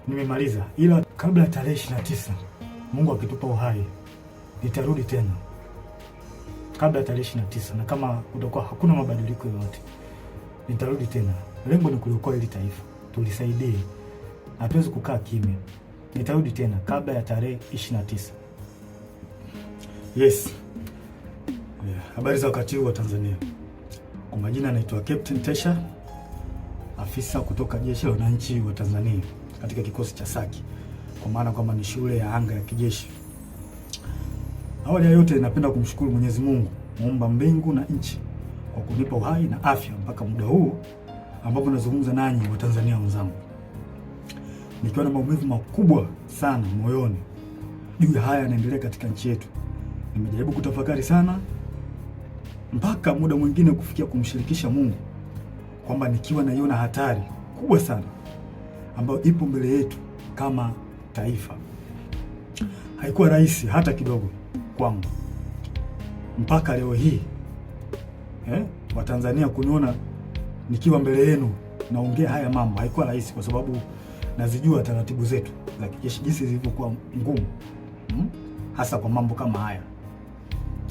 nimemaliza, ila kabla ya tarehe 29 Mungu akitupa uhai nitarudi tena kabla ya tarehe 29, na kama kutakuwa hakuna mabadiliko yoyote nitarudi tena. Lengo ni kuliokoa hili taifa, tulisaidie, hatuwezi kukaa kimya. Nitarudi tena kabla ya tarehe 29. Yes. Habari za wakati huu wa Tanzania. Kwa majina naitwa Captain Tesha, afisa kutoka Jeshi la Wananchi wa Tanzania katika kikosi cha Saki, kwa maana kwamba ni shule ya anga ya kijeshi. Awali ya yote napenda kumshukuru Mwenyezi Mungu, muumba mbingu na nchi, kwa kunipa uhai na afya mpaka muda huu ambapo nazungumza nanyi wa Tanzania wenzangu, nikiwa na maumivu makubwa sana moyoni juu ya haya yanaendelea katika nchi yetu. Nimejaribu kutafakari sana, mpaka muda mwingine kufikia kumshirikisha Mungu kwamba nikiwa naiona hatari kubwa sana ambayo ipo mbele yetu kama taifa. Haikuwa rahisi hata kidogo kwangu mpaka leo hii Watanzania kuniona nikiwa mbele yenu naongea haya mambo. Haikuwa rahisi kwa sababu nazijua taratibu zetu za kijeshi jinsi zilivyokuwa ngumu, hasa kwa mambo kama haya.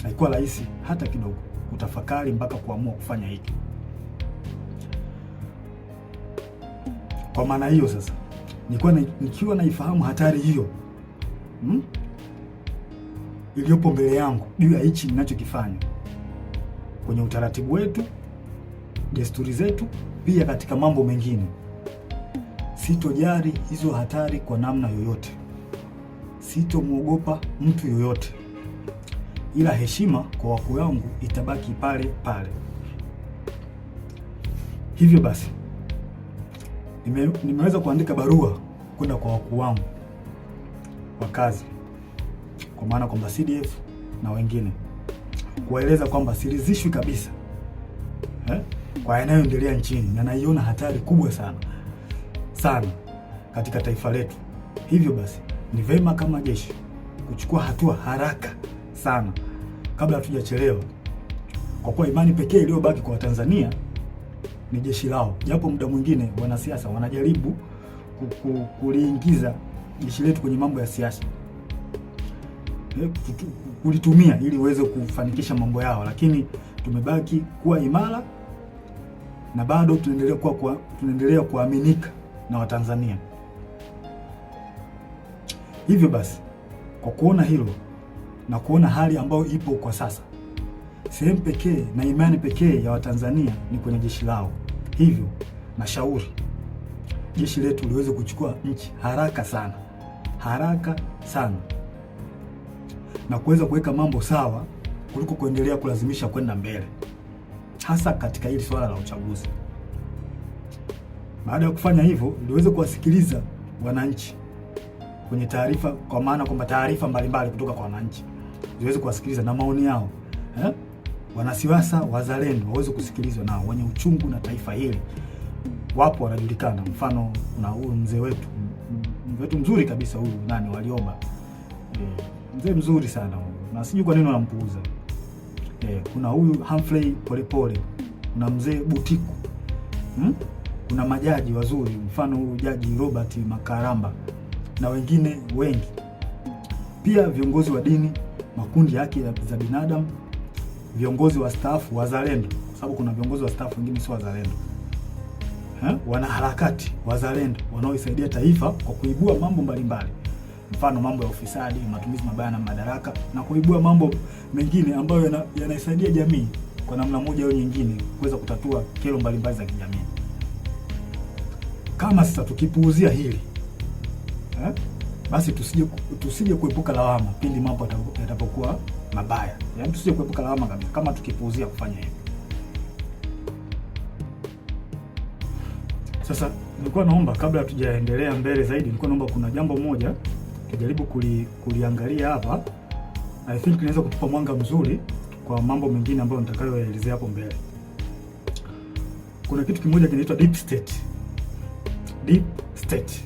Haikuwa rahisi hata kidogo kutafakari mpaka kuamua kufanya hiki. Kwa maana hiyo sasa, nikiwa naifahamu hatari hiyo iliyopo mbele yangu juu ya hichi ninachokifanya kwenye utaratibu wetu, desturi zetu, pia katika mambo mengine, sitojali hizo hatari kwa namna yoyote, sitomwogopa mtu yoyote, ila heshima kwa wakuu wangu itabaki pale pale. Hivyo basi nimeweza kuandika barua kwenda kwa wakuu wangu wa kazi, kwa maana kwamba CDF na wengine, kuwaeleza kwamba siridhishwi kabisa kwa yanayoendelea nchini, na naiona hatari kubwa sana sana katika taifa letu. Hivyo basi ni vema kama jeshi kuchukua hatua haraka sana kabla hatujachelewa, kwa kuwa imani pekee iliyobaki kwa Watanzania ni jeshi lao, japo muda mwingine wanasiasa wanajaribu kuliingiza jeshi letu kwenye mambo ya siasa, kulitumia ili uweze kufanikisha mambo yao, lakini tumebaki kuwa imara na bado tunaendelea kuaminika na Watanzania. Hivyo basi, kwa kuona hilo na kuona hali ambayo ipo kwa sasa, sehemu pekee na imani pekee ya Watanzania ni kwenye jeshi lao. Hivyo nashauri jeshi letu liweze kuchukua nchi haraka sana na kuweza kuweka mambo sawa kuliko kuendelea kulazimisha kwenda mbele, hasa katika hili swala la uchaguzi. Baada ya kufanya hivyo, liweze kuwasikiliza wananchi kwenye taarifa, kwa maana kwamba taarifa mbalimbali kutoka kwa wananchi ziweze kuwasikiliza na maoni yao. Wanasiasa wazalendo waweze kusikilizwa, nao wenye uchungu na taifa hili wapo, wanajulikana. Mfano na huyu mzee wetu mzuri kabisa, huyu Warioba, mzee mzuri sana huyu, na sijui kwa nini wanampuuza. Kuna huyu Humphrey Polepole, kuna mzee Butiku, kuna majaji wazuri, mfano huyu Jaji Robert Makaramba na wengine wengi, pia viongozi wa dini, makundi ya haki za binadamu, viongozi wa staff wazalendo, kwa sababu kuna viongozi wa staff wengine sio wazalendo, wanaharakati wazalendo wanaoisaidia taifa kwa kuibua mambo mbalimbali, mfano mambo ya ufisadi, matumizi mabaya na madaraka, na kuibua mambo mengine ambayo yanaisaidia jamii kwa namna moja au nyingine kuweza kutatua kero mbalimbali za kijamii. Kama sasa tukipuuzia hili basi tusije kuepuka lawama pindi mambo yatapokuwa mabaya. Yaani tusije kuepuka lawama kabisa kama tukipuuzia kufanya hivi. Sasa nilikuwa naomba, kabla hatujaendelea mbele zaidi, nilikuwa naomba kuna jambo moja tujaribu kuliangalia hapa. I think inaweza kutupa mwanga mzuri kwa mambo mengine ambayo nitakayoelezea hapo mbele. Kuna kitu kimoja kinaitwa deep state. Deep state.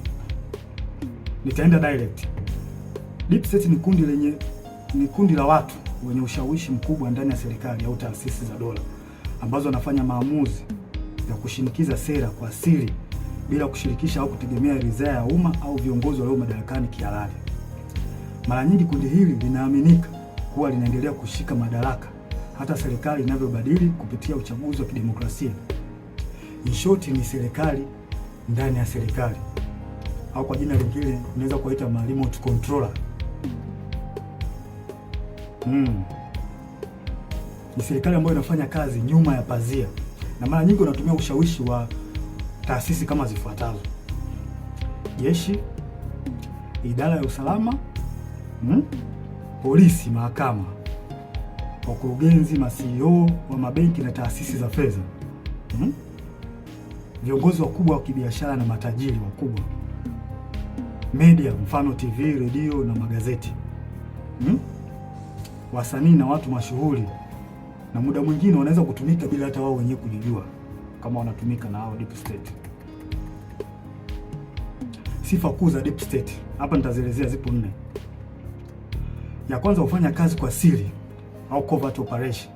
Nitaenda direct. Deep state ni kundi la watu wenye ushawishi mkubwa ndani ya serikali au taasisi za dola, ambazo wanafanya maamuzi ya kushinikiza sera kwa siri bila kushirikisha au kutegemea ridhaa ya umma au viongozi walio madarakani kihalali. Mara nyingi kundi hili linaaminika kuwa linaendelea kushika madaraka hata serikali inavyobadili kupitia uchaguzi wa kidemokrasia. In short, ni serikali ndani ya serikali, au kwa jina lingine unaweza kuita remote controller. Ni serikali ambayo inafanya kazi nyuma ya pazia, na mara nyingi wanatumia ushawishi wa taasisi kama zifuatazo: jeshi, idara ya usalama, polisi, mahakama, wakurugenzi, ma-CEO wa mabenki na taasisi za fedha, viongozi wakubwa wa kibiashara na matajiri wakubwa, media, mfano TV, redio na magazeti, wasanii na watu mashuhuri, na muda mwingine wanaweza kutumika bila hata wao wenyewe kujijua kama wanatumika na hao deep state. Sifa kuu za deep state hapa nitazielezea, zipo 4. Ya kwanza, hufanya kazi kwa siri au covert operation,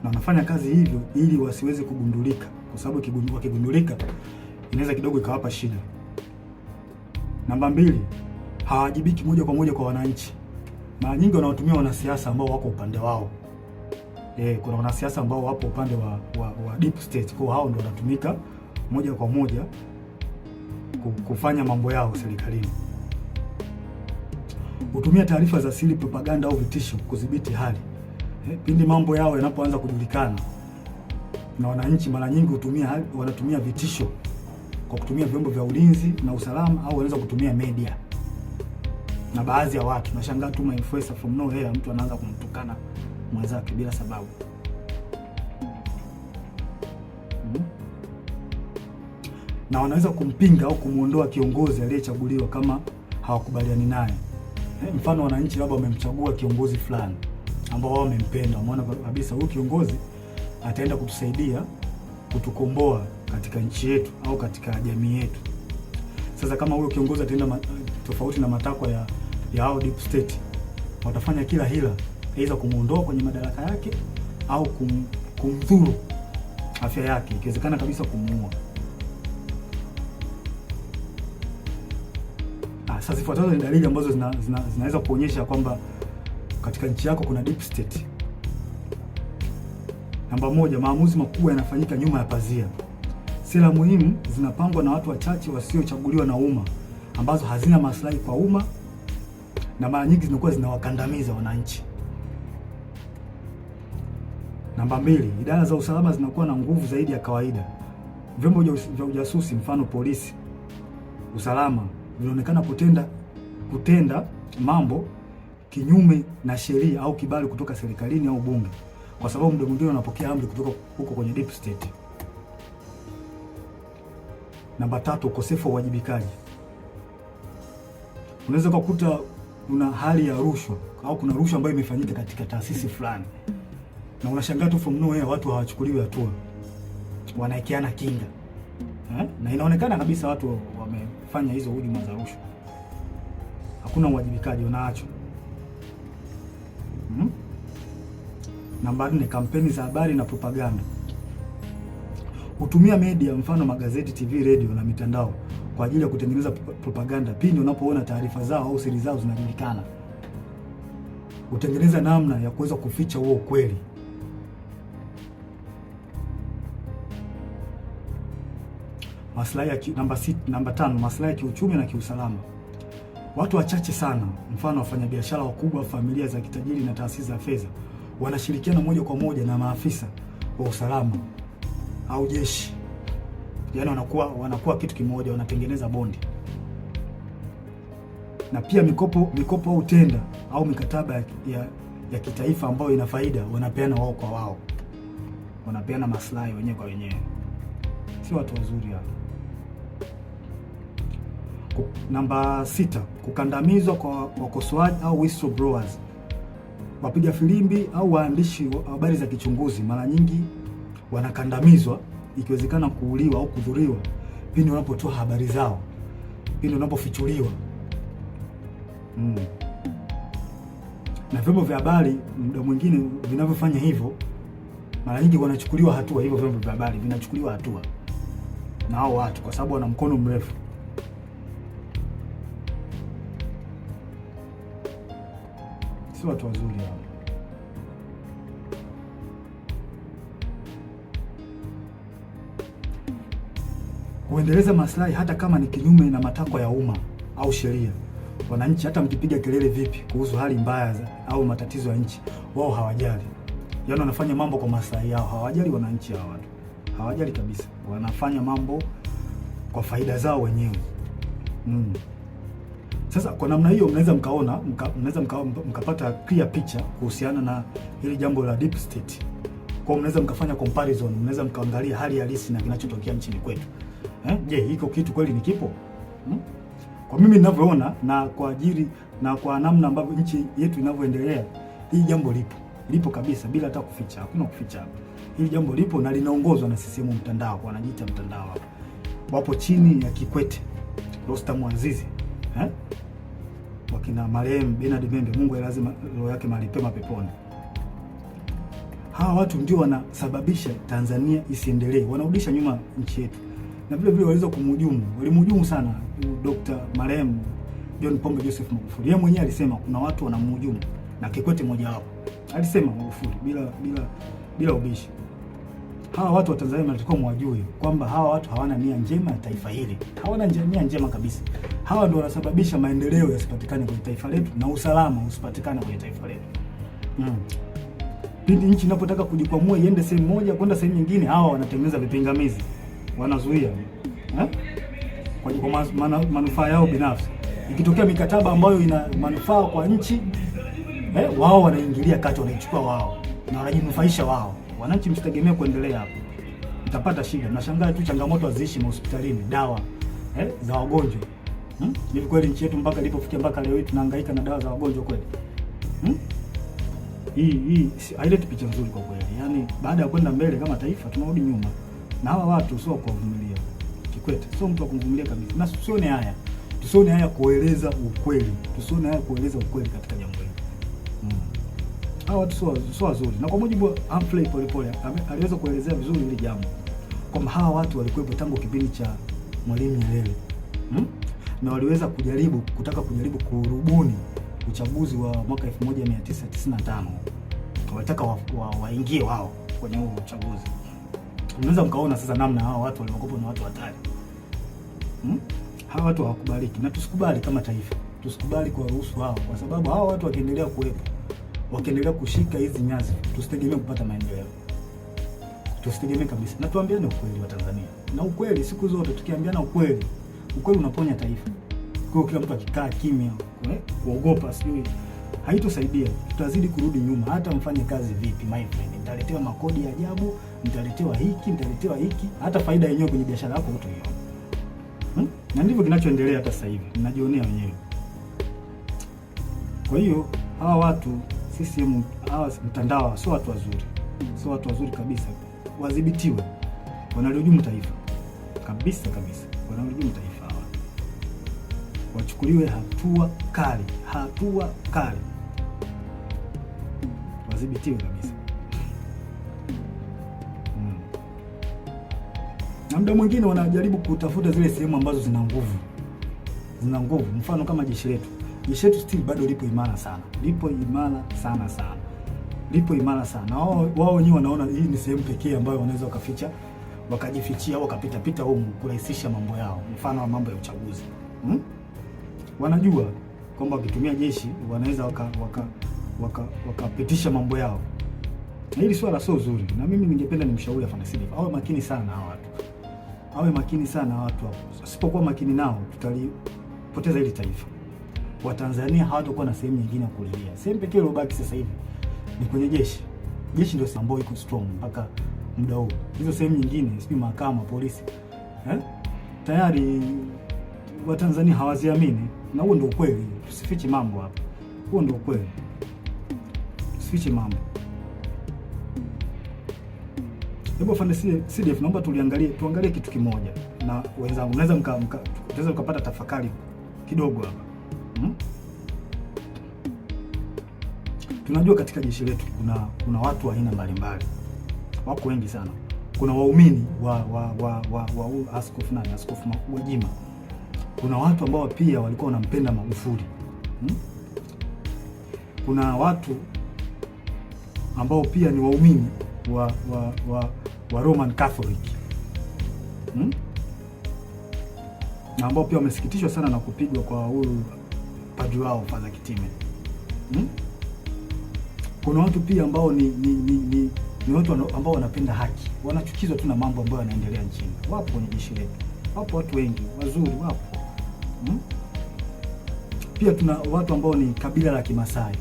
na wanafanya kazi hivyo ili wasiweze kugundulika, kwa sababu wakigundulika inaweza kidogo ikawapa shida. Namba 2, hawajibiki moja kwa moja kwa wananchi. Mara nyingi wanawatumia wanasiasa ambao wako upande wao. Kuna wanasiasa ambao wapo upande wa deep state, kwa hao ndio wanatumika moja kwa moja kufanya mambo yao serikalini. Hutumia taarifa za siri, propaganda au vitisho kudhibiti hali. Pindi mambo yao yanapoanza kujulikana na wananchi, mara nyingi wanatumia vitisho kwa kutumia vyombo vya ulinzi na usalama, au wanaweza kutumia media na baadhi ya watu. Nashangaa tu influencer from nowhere, mtu anaanza kumtukana mwenzake bila sababu. Na wanaweza kumpinga au kumuondoa kiongozi aliyechaguliwa kama hawakubaliani naye. Mfano, wananchi labda wamemchagua kiongozi fulani ambao wao wamempenda, wameona kabisa huyu kiongozi ataenda kutusaidia kutukomboa katika nchi yetu au katika jamii yetu. Sasa kama huyo kiongozi ataenda tofauti na matakwa ya hao deep state, watafanya kila hila, aidha kumuondoa kwenye madaraka yake au kumdhuru afya yake, ikiwezekana kabisa kumuua. Sasa zifuatazo ni dalili ambazo zinaweza kuonyesha kwamba katika nchi yako kuna deep state. Namba 1, maamuzi makubwa yanafanyika nyuma ya pazia. Sera muhimu zinapangwa na watu wachache wasiochaguliwa na umma, ambazo hazina maslahi kwa umma na mara nyingi zinakuwa zinawakandamiza wananchi. Namba 2, idara za usalama zinakuwa na nguvu zaidi ya kawaida. Vyombo vya ujasusi, mfano polisi, usalama, vinaonekana kutenda mambo kinyume na sheria au kibali kutoka serikalini au bunge, kwa sababu muda mwingine wanapokea amri kutoka huko kwenye deep state. Namba 3, ukosefu wa uwajibikaji. Unaweza kukuta kuna hali ya rushwa au kuna rushwa ambayo imefanyika katika taasisi fulani, na unashangaa tu from nowhere watu hawachukuliwi hatua, wanaekeana kinga, na inaonekana kabisa watu wamefanya hizo hujuma za rushwa. Hakuna uwajibikaji, unaachwa. Namba 4, kampeni za habari na propaganda. Hutumia media, mfano magazeti, TV, radio na mitandao kwa ajili ya kutengeneza propaganda pindi unapoona taarifa zao au siri zao zinajulikana. Hutengeneza namna ya kuweza kuficha huo ukweli. Namba 5, maslahi ya kiuchumi na kiusalama. Watu wachache sana, mfano wafanyabiashara wakubwa, familia za kitajiri na taasisi za fedha, wanashirikiana moja kwa moja na maafisa wa usalama au jeshi. Yaani wanakuwa kitu kimoja, wanatengeneza bondi. Na pia mikopo au tenda au mikataba ya kitaifa ambayo ina faida, wanapeana wao kwa wao, wanapeana maslahi wenyewe kwa wenyewe. Si watu wazuri hao. Namba 6, kukandamizwa kwa wakosoaji au whistleblowers. Wapiga filimbi au waandishi wa habari za kichunguzi mara nyingi wanakandamizwa, ikiwezekana kuuliwa au kudhuriwa pindi wanapotoa habari zao, pindi wanapofichuliwa. Na vyombo vya habari muda mwingine vinavyofanya hivyo, mara nyingi wanachukuliwa hatua. Hivyo vyombo vya habari vinachukuliwa hatua. na hao watu, kwa sababu wana mkono mrefu. Si watu wazuri hao. Kuendeleza maslahi hata kama ni kinyume na matakwa ya umma au sheria. Wananchi hata mkipiga kelele vipi kuhusu hali mbaya au matatizo ya nchi, wao hawajali. Yaani wanafanya mambo kwa maslahi yao, hawajali wananchi hao watu. Hawajali kabisa. Wanafanya mambo kwa faida zao wenyewe. Sasa kwa namna hiyo mnaweza mkapata clear picha kuhusiana na hili jambo la deep state. Kwa mnaweza mkafanya comparison, mnaweza mkaangalia hali halisi na kinachotokea nchini kwetu. Je, hiko kitu kweli ni kipo? Kwa mimi ninavyoona na kwa ajili na kwa namna ambavyo nchi yetu inavyoendelea, hii jambo lipo kabisa bila hata kuficha. Hakuna kuficha hapa. Hili jambo lipo na linaongozwa na CCM mtandao, wanajiita mtandao hapa. Wapo chini ya Kikwete, Rostam Azizi, wakina marehemu Bernard Membe, Mungu lazima roho yake mahali pema peponi. Hawa watu ndio wanasababisha Tanzania isiendelee, wanarudisha nyuma nchi yetu. Na vile vile waliweza walimhujumu sana Dr. marehemu John Pombe Joseph Magufuli. Yeye mwenyewe alisema kuna watu wanamhujumu, na Kikwete mmoja wapo. Alisema Magufuli bila ubishi. Hawa watu wa Tanzania wanatakiwa mwajue kwamba hawa watu hawana nia njema ya taifa hili. Hawana nia njema kabisa. Hawa ndio wanasababisha maendeleo yasipatikane kwenye taifa letu na usalama usipatikane kwenye taifa letu. Pindi nchi inapotaka kujikwamua iende sehemu moja kwenda sehemu nyingine, hawa wanatengeneza vipingamizi. Wanazuia kwa manufaa yao binafsi. Ikitokea mikataba ambayo ina manufaa kwa nchi, wao wanaingilia kati, wanaichukua wao na wanajinufaisha wao. Wananchi msitegemee kuendelea hapo. Mtapata shida. Nashangaa tu changamoto haziishi hospitalini, dawa za wagonjwa. Hivi kweli nchi yetu mpaka ilipofikia mpaka leo hii tunahangaika na dawa za wagonjwa kweli? Hii haileti picha nzuri kwa kweli. Yaani baada ya kwenda mbele kama taifa tunarudi nyuma. Na hawa watu sio kuvumilia. Kikwete sio mtu wa kuvumilia kabisa. Na tusione haya kueleza ukweli. Tusione haya kueleza ukweli katika jambo hili. Hawa watu sio wazuri. Na kwa mujibu wa Humphrey Polepole aliweza kuelezea vizuri hili jambo. Kwamba hawa watu walikuwepo tangu kipindi cha Mwalimu Nyerere. Na waliweza kutaka kujaribu kurubuni uchaguzi wa mwaka 1995. Walitaka waingie wao kwenye huo uchaguzi. Unaweza mkaona sasa namna hawa watu waliokopo na watu hatari. Hawa watu hawakubaliki, na tusikubali kama taifa. Tusikubali kuwaruhusu hao, kwa sababu hawa watu wakiendelea kuwepo, wakiendelea kushika hizi nyazi, tusitegemee kupata maendeleo. Tusitegemee kabisa. Na tuambiane ukweli wa Tanzania. Na ukweli siku zote tukiambiana ukweli unaponya taifa. Kwa kila mtu akikaa kimya, kuogopa sijui haitosaidia. Tutazidi kurudi nyuma. Hata mfanye kazi vipi, my friend, mtaletewa makodi ya ajabu, mtaletewa hiki, hata faida yenyewe kwenye biashara yako utaiona. Na ndivyo kinachoendelea hata sasa hivi. Mnajionea wenyewe. Kwa hiyo hawa watu CCM, hawa mtandao sio watu wazuri. Sio watu wazuri kabisa. Wadhibitiwe. Wanalihujumu taifa. Kabisa. Wanalihujumu taifa hawa. Wachukuliwe hatua kali. Wadhibitiwe kabisa. Na muda mwingine wanajaribu kutafuta zile sehemu ambazo zina nguvu. Mfano kama jeshi letu. Jeshi letu still bado lipo imara sana. Lipo imara sana. Wao wenyewe wanaona hii ni sehemu pekee ambayo wanaweza wakajifichia au wakapita huko kurahisisha mambo yao. Mfano mambo ya uchaguzi. Wanajua kwamba wakitumia jeshi wanaweza wakapitisha mambo yao. Na hili swala sio zuri. Na mimi ningependa nimshauri afanye sivyo. Awe makini sana hawa watu. Asipokuwa makini nao tutalipoteza hili taifa. Watanzania hawatakuwa na sehemu nyingine ya kulilia. Sehemu pekee iliyobaki sasa hivi ni kwenye jeshi. Jeshi ndio ambayo iko strong mpaka muda huu. Hizo sehemu nyingine, sijui mahakama, polisi, tayari Watanzania hawaziamini. Na huo ndio ukweli. Tusifiche mambo hapa. Huo ndio ukweli. Tusifiche mambo. Hebu fande CDF, naomba tuangalie kitu kimoja na wenzangu. Unaweza mkapata tafakari kidogo hapa. Tunajua katika jeshi letu kuna watu wa aina mbalimbali. Wako wengi sana. kuna waumini wa askofu nani, Askofu Gwajima. Kuna watu ambao pia walikuwa wanampenda Magufuli. Kuna watu ambao pia ni waumini wa Roman Catholic na ambao pia wamesikitishwa sana na kupigwa kwa huyu padri wao Father Kitime. Kuna watu pia ambao ni watu ambao wanapenda haki, wanachukizwa tu na mambo ambayo yanaendelea nchini. Wapo kwenye jeshi letu, wapo watu wengi wazuri, wapo pia tuna watu ambao ni kabila la Kimasai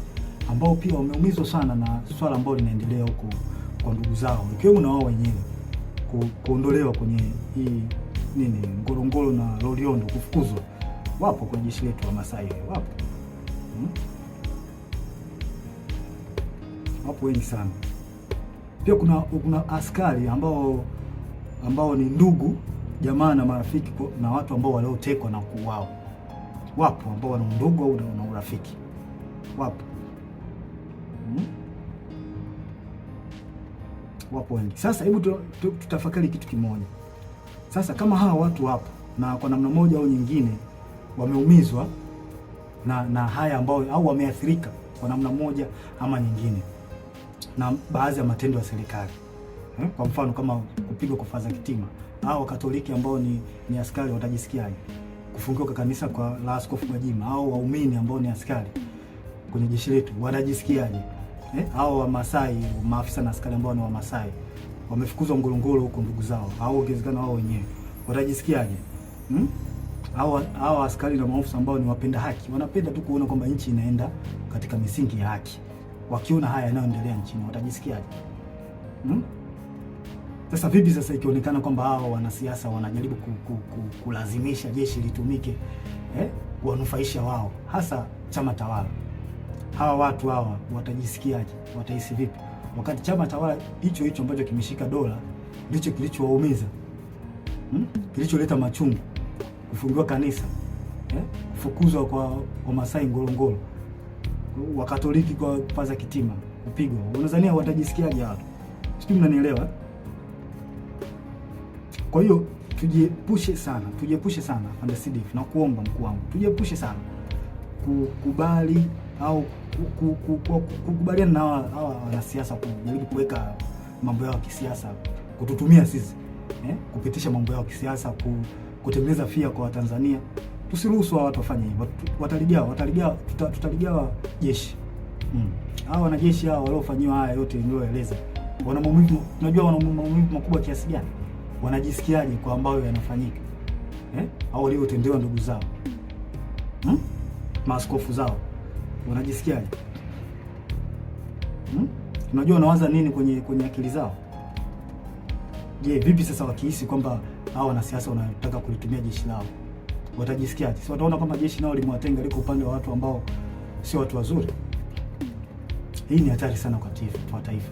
ambao pia wameumizwa sana na swala ambalo linaendelea huko kwa ndugu zao, ikiwemo na wao wenyewe kuondolewa kwenye hii Ngorongoro na Loliondo, kufukuzwa. Wapo kwenye jeshi letu wa Masai, wapo wapo wengi sana. Pia kuna askari ambao ni ndugu jamaa na marafiki na watu ambao waliotekwa na kuuawa. Wapo ambao wana ndugu au na urafiki, wapo wapo wengi. Sasa hebu tutafakari kitu kimoja. Sasa kama hawa watu wapo na kwa namna moja au nyingine wameumizwa na haya ambao au wameathirika kwa namna moja ama nyingine na baadhi ya matendo ya serikali, kwa mfano kama kupigwa kwa Father Kitime, au Wakatoliki ambao ni askari watajisikiaje? Kufungiwa kwa kanisa kwa la Askofu Gwajima, au waumini ambao ni askari kwenye jeshi letu watajisikiaje? Au Wamasai, maafisa na askari ambao ni Wamasai wamefukuzwa Ngorongoro huko ndugu zao, au ongezekana wao wenyewe watajisikiaje? Au askari na maafisa ambao ni wapenda haki, wanapenda tu kuona kwamba nchi inaenda katika misingi ya haki, wakiona haya yanayoendelea nchini watajisikiaje? Sasa vipi sasa ikionekana kwamba hao wanasiasa wanajaribu kulazimisha jeshi litumike kuwanufaisha wao, hasa chama tawala? Hawa watu hawa watajisikiaje? Watahisi vipi wakati chama tawala hicho ambacho kimeshika dola ndicho kilichowaumiza, kilicholeta machungu, kufungiwa kanisa, kufukuzwa kwa Wamasai Ngorongoro, Wakatoliki kwa Father Kitime kupigwa? Unadhania watajisikiaje watu? Sijui mnanielewa. Kwa hiyo tujiepushe sana Afande Sidifu, na kuomba mkuu wangu, tujiepushe sana kukubali au kukubaliana na hawa wanasiasa kujaribu kuweka mambo yao ya kisiasa, kututumia sisi kupitisha mambo yao ya kisiasa, kutengeneza fia kwa Watanzania. Tusiruhusu watu wafanye hivyo. Tutaligawa jeshi. Hao wanajeshi hao waliofanyiwa haya yote nilioeleza, wana maumivu, tunajua wana maumivu makubwa kiasi gani, wanajisikiaje kwa ambayo yanafanyika au waliotendewa ndugu zao, maaskofu zao, wanajisikiaje? Unajua wanawaza nini kwenye akili zao? Je, vipi sasa wakihisi kwamba hao wanasiasa wanataka kulitumia jeshi lao, watajisikiaje? Si wataona kwamba jeshi nao limewatenga, liko upande wa watu ambao sio watu wazuri? Hii ni hatari sana kwa taifa.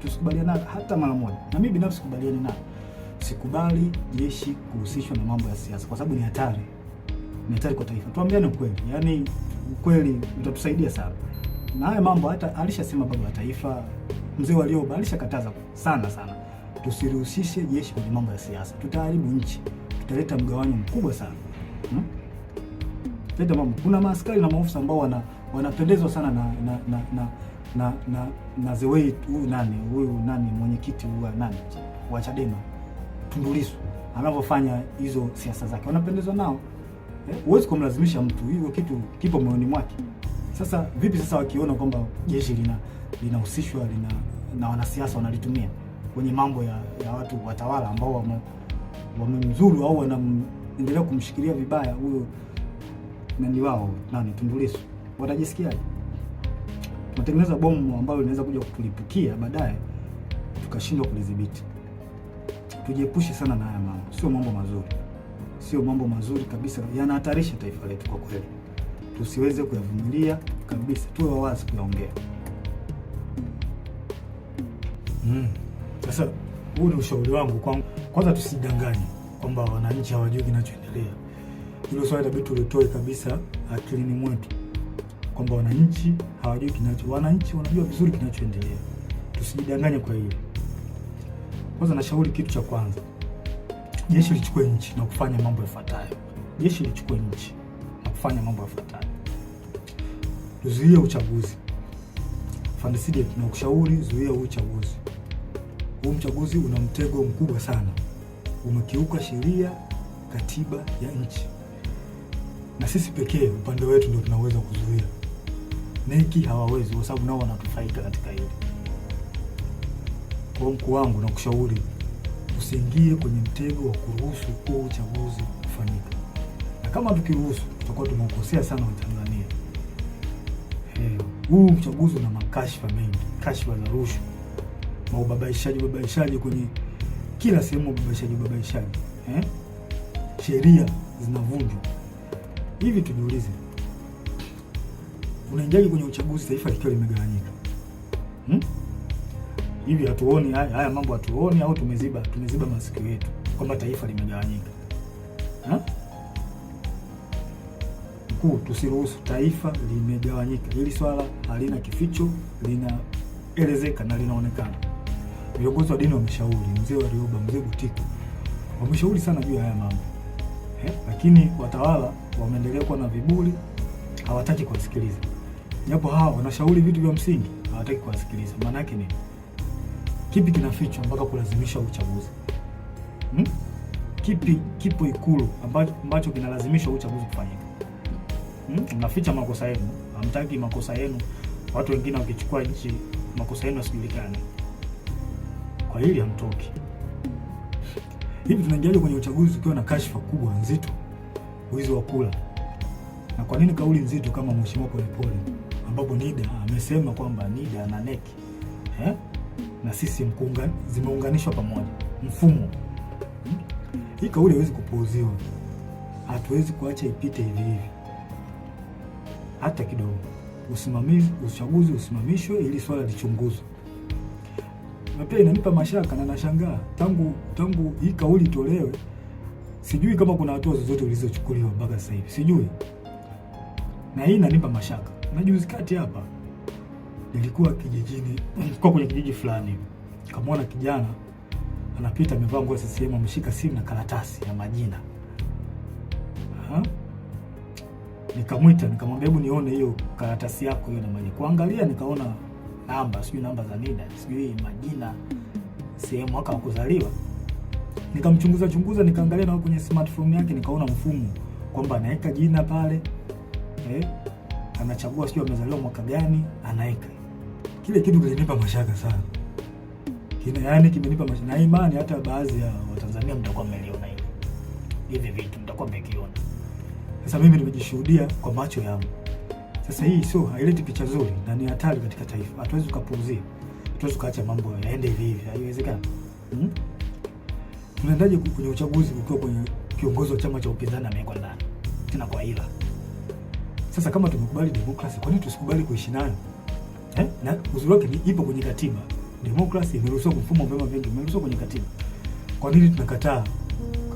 Tusikubaliane hata mara moja, na mimi binafsi sikubaliani nayo. Sikubali jeshi kuhusishwa na mambo ya siasa, kwa sababu ni hatari kwa taifa. Tuambiane ukweli, yaani ukweli utatusaidia sana. Na haya mambo hata alishasema baba wa taifa Mzee Warioba, alishakataza sana, tusirihusishe jeshi kwenye mambo ya siasa. Tutaharibu nchi, tutaleta mgawanyo mkubwa sana. Kuna maaskari na maofisa ambao wanapendezwa sana na the way huyu mwenyekiti wa Chadema Tundu Lissu anavyofanya hizo siasa zake, wanapendezwa nao. Huwezi kumlazimisha mtu, hiyo kitu kipo moyoni mwake. Sasa vipi sasa wakiona kwamba jeshi linahusishwa na wanasiasa wanalitumia kwenye mambo ya watu watawala ambao wamemzuru au wanaendelea kumshikilia vibaya huyo wao Tundu Lissu, watajisikiaje? Tunatengeneza bomu ambalo linaweza kuja kutulipukia baadaye tukashindwa kulidhibiti. Tujiepushe sana na haya mambo, sio mambo mazuri kabisa, yanahatarisha taifa letu kwa kweli. Tusiweze kuyavumilia kabisa, tuwe wawazi kuyaongea. Sasa huu ni ushauri wangu kwanza, tusidanganye kwamba wananchi hawajui kinachoendelea. Hilo swali inabidi tulitoe kabisa akilini mwetu kwamba wananchi hawajui wananchi wanajua vizuri kinachoendelea. Tusijidanganye kwa hilo. Kwanza nashauri kitu cha kwanza, jeshi lichukue nchi na kufanya mambo yafuatayo. Jeshi lichukue nchi na kufanya mambo yafuatayo. Tuzuie uchaguzi. Fandeside tunakushauri zuia uchaguzi. Huu uchaguzi una mtego mkubwa sana. Umekiuka sheria, katiba ya nchi. Na sisi pekee upande wetu ndio tunaweza kuzuia. Neki hawawezi kwa sababu nao wanatufaika katika hili. Kwa mkuu wangu nakushauri usiingie kwenye mtego wa kuruhusu huu uchaguzi kufanyika. Na kama tukiruhusu tutakuwa tumekosea sana Watanzania. Huu uchaguzi una makashfa mengi, kashfa za rushwa, ubabaishaji kwenye kila sehemu, ubabaishaji. Sheria zinavunjwa. Hivi tujiulize, unaingiaje kwenye uchaguzi taifa likiwa limegawanyika? Hivi hatuoni haya mambo, hatuoni au tumeziba masikio yetu kwamba taifa limegawanyika? Mkuu, tusiruhusu taifa limegawanyika. Hili swala halina kificho, linaelezeka na linaonekana. Viongozi wa dini wameshauri, mzee Warioba, mzee Butiko wameshauri sana juu ya haya mambo. Lakini watawala wameendelea kuwa na viburi, hawataki kuwasikiliza. Japo hawa wanashauri vitu vya msingi, hawataki kuwasikiliza. Maana yake nini? Kipi kinafichwa mpaka kulazimisha uchaguzi? Kipi kipo Ikulu ambacho kinalazimisha uchaguzi kufanyika? Mnaficha makosa yenu, hamtaki makosa yenu watu wengine wakichukua nchi makosa yenu yasijulikane. Kwa hili hamtoki. Hivi tunaingiaje kwenye uchaguzi tukiwa na kashfa kubwa nzito, wizi wa kula? Na kwa nini kauli nzito kama Mheshimiwa Polepole, ambapo NIDA amesema kwamba NIDA na NEC na sisi zimeunganishwa pamoja mfumo? Hii kauli haiwezi kupuuziwa. Hatuwezi kuacha ipite hivi hivi hata kidogo. Uchaguzi usimamishwe ili swala lichunguzwe. Na pia inanipa mashaka na nashangaa tangu hii kauli tolewe, sijui kama kuna hatua zozote zilizochukuliwa mpaka sasa hivi, sijui. Na hii inanipa mashaka. Na juzi kati hapa nilikuwa kijijini, kwa kwenye kijiji fulani, kamwona kijana anapita amevaa nguo ya CCM, ameshika simu na karatasi ya majina. Nikamwita, nikamwambia hebu nione hiyo karatasi yako hiyo na majina. Kuangalia nikaona namba, sijui namba za NIDA, sijui majina, sehemu, mwaka wa kuzaliwa. Nikamchunguza, nikaangalia na kwenye smartphone yake nikaona mfumo kwamba anaweka jina pale. Anachagua sijui amezaliwa mwaka gani, anaweka. Kile kitu kilinipa mashaka sana. Yaani kimenipa mashaka. Na imani hata baadhi ya Watanzania mtakuwa mmeliona hivi vitu, mtakuwa mmekiona. Sasa mimi nimejishuhudia kwa macho yangu. Sasa hii sio, haileti picha nzuri na ni hatari katika taifa. Hatuwezi kupuuzia. Hatuwezi kuacha mambo yaende hivi hivi. Haiwezekani. Tunaendaje kwenye uchaguzi ukiwa kwenye kiongozi wa chama cha upinzani amewekwa ndani? Tena kwa hila. Sasa kama tumekubali demokrasi, kwa nini tusikubali kuishi nayo? Na uzuri wake ipo kwenye katiba. Demokrasi imeruhusiwa mfumo vyama vingi, imeruhusiwa kwenye katiba. Kwa nini tunakataa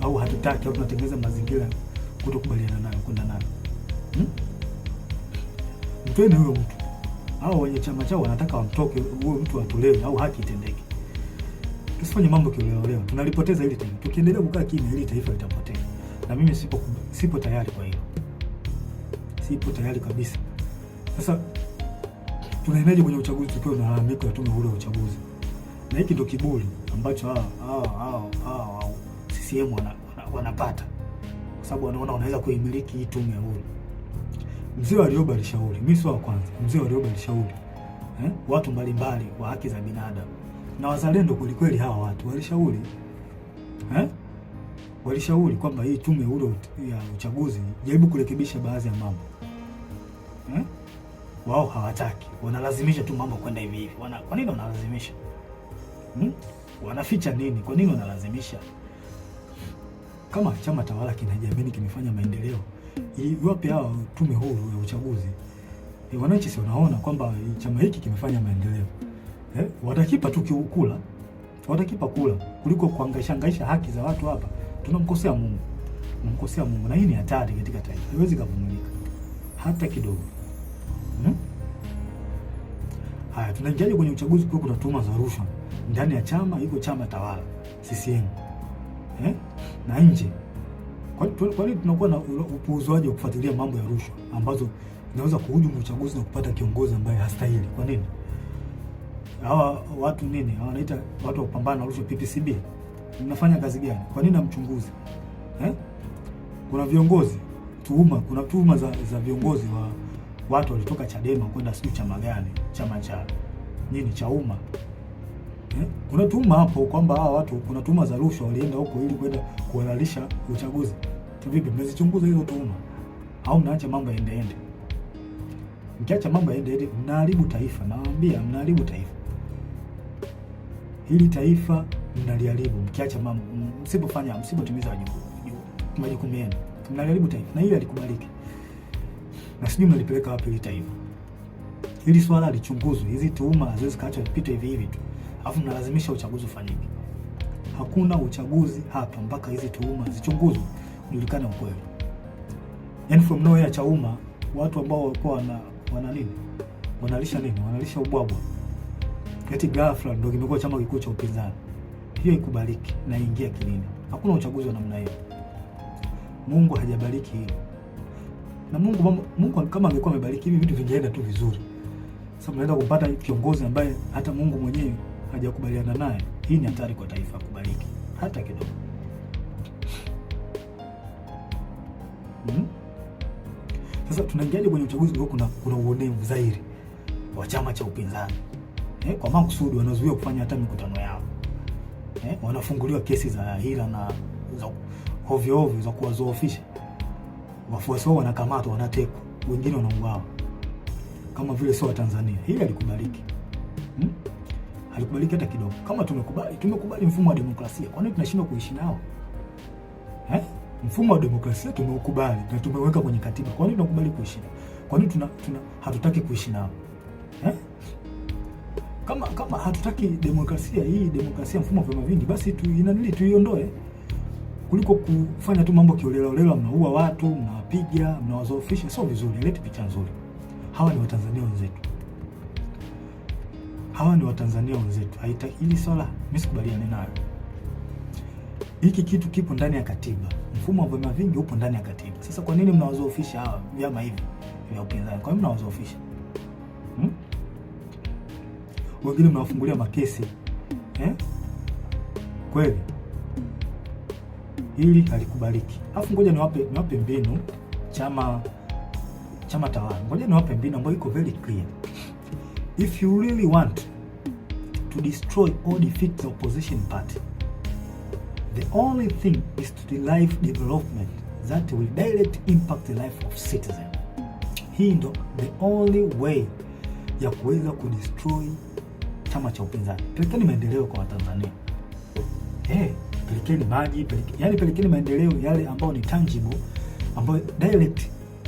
au hatutaki au tunatengeneza mazingira kutokubaliana nayo, kwenda nayo? Mtweni huyo mtu. Hao wenye chama chao wanataka wamtoke huyo mtu, atolewe au haki itendeke. Tusifanye mambo kioleo. Tunalipoteza hili taifa. Tukiendelea kukaa kimya hili taifa litapotea. Na mimi sipo tayari kwa hilo. Sipo tayari kabisa. Sasa tunaendaje kwenye uchaguzi tukiwa na malalamiko ya tume huru ya uchaguzi? Na hiki ndio kiburi ambacho hao CCM wanapata. Kwa sababu wanaona wanaweza kuimiliki hii tume huru. Mzee Warioba alishauri, mimi sio wa kwanza. Mzee Warioba alishauri watu mbalimbali wa haki za binadamu na wazalendo kweli hawa watu walishauri walishauri kwamba hii tume huru ya uchaguzi jaribu kurekebisha baadhi ya mambo. Wao hawataki, wanalazimisha tu mambo kwenda hivi hivi. Kwa nini wanalazimisha? Wanaficha nini? Kwa nini wanalazimisha? Kama chama tawala kinajiamini kimefanya maendeleo, iwape hao tume huru ya uchaguzi. Wananchi si wanaona kwamba chama hiki kimefanya maendeleo. Watakipa tu kula. Watakipa kula kuliko kuhangaisha haki za watu hapa. Tunamkosea Mungu. Tunamkosea Mungu, na hii ni hatari katika taifa. Haiwezi kuvumilika hata kidogo. Haya, tunaingia kwenye uchaguzi kwa kuna tuhuma za rushwa ndani ya chama, iko chama tawala. CCM na nje. Kwa nini tunakuwa na upuuzwaji wa kufuatilia mambo ya rushwa ambazo zinaweza kuhujumu uchaguzi na kupata kiongozi ambaye hastahili? Kwa nini? Hawa watu wanaita watu wa kupambana na rushwa, PPCB, mnafanya kazi gani? Kwa nini namchunguzi? Kuna viongozi kuna tuhuma za viongozi wa watu walitoka Chadema kwenda sio chama gani, chama cha umma. Kuna tuhuma hapo kwamba hawa watu, kuna tuhuma za rushwa, walienda huko ili kwenda kuhalalisha uchaguzi. Vipi, mmezichunguza hizo tuhuma au mnaacha mambo yaende? Mkiacha mambo yaende, mnaharibu taifa. Nawaambia, mnaharibu taifa. Hili taifa mnaliharibu mkiacha mambo, msipotimiza majukumu yenu, mnaliharibu taifa, na hili alikubaliki. Na sijui mnalipeleka wapi hili taifa. Hili swala lichunguzwe, hizi tuhuma haziwezi kaachwa vipite hivi hivi tu, alafu mnalazimisha uchaguzi ufanyike. Hakuna uchaguzi hapa mpaka hizi tuhuma zichunguzwe, julikane ukweli. And from nowhere Chauma, watu ambao walikuwa wanalisha ubwabwa, eti ghafla ndio kimekuwa chama kikuu cha upinzani. Hiyo ikubaliki na ingia kilini. Hakuna uchaguzi wa namna hiyo. Mungu hajabariki hiyo. Na Mungu kama angekuwa amebariki hivi vitu vingeenda tu vizuri. Sasa mnaenda kupata kiongozi ambaye hata Mungu mwenyewe hajakubaliana naye. Hii ni hatari kwa taifa kubariki hata kidogo. Sasa tunaingiaje kwenye uchaguzi ambao kuna uonevu zaidi wa chama cha upinzani? Kwa makusudi wanazuia kufanya hata mikutano yao. Wanafunguliwa kesi za hila na za ovyo za kuwazoofisha. Wafuasi wao wanakamatwa, wanatekwa, wengine wanauawa. Kama vile sio Tanzania. Hili halikubaliki. Halikubaliki hata kidogo. Kama tumekubali mfumo wa demokrasia, kwa nini tunashindwa kuishi nao? Mfumo wa demokrasia tumeukubali na tumeweka kwenye katiba. Kwa nini tunakubali kuishi nao? Kwa nini hatutaki kuishi nao? Kama hatutaki demokrasia hii, demokrasia mfumo wa vyama vingi, basi tuiondoe, kuliko kufanya tu mambo kiolela, mnaua watu, mnawapiga, mnawazoofisha. Sio vizuri, ilete picha nzuri. Hawa ni Watanzania wenzetu. Hili swala mimi sikubaliani nayo. Hiki kitu kipo ndani ya katiba. Mfumo wa vyama vingi upo ndani ya katiba. Sasa kwa nini mnawazoofisha hawa vyama hivi vya upinzani? Kwa nini mnawazoofisha? Wengine mnawafungulia makesi. Kweli hili halikubaliki. Alafu ngoja niwape mbinu chama tawala. Ngoja niwape mbinu ambayo iko very clear. If you really want to destroy or defeat the opposition party, the only thing is to derive development that will directly impact the life of citizen. Hii ndo the only way ya kuweza kudestroy chama cha upinzani. Pelekeni maendeleo kwa Watanzania. Pelekeni maji, pelekeni maendeleo yale ambayo ni tangible, ambayo direct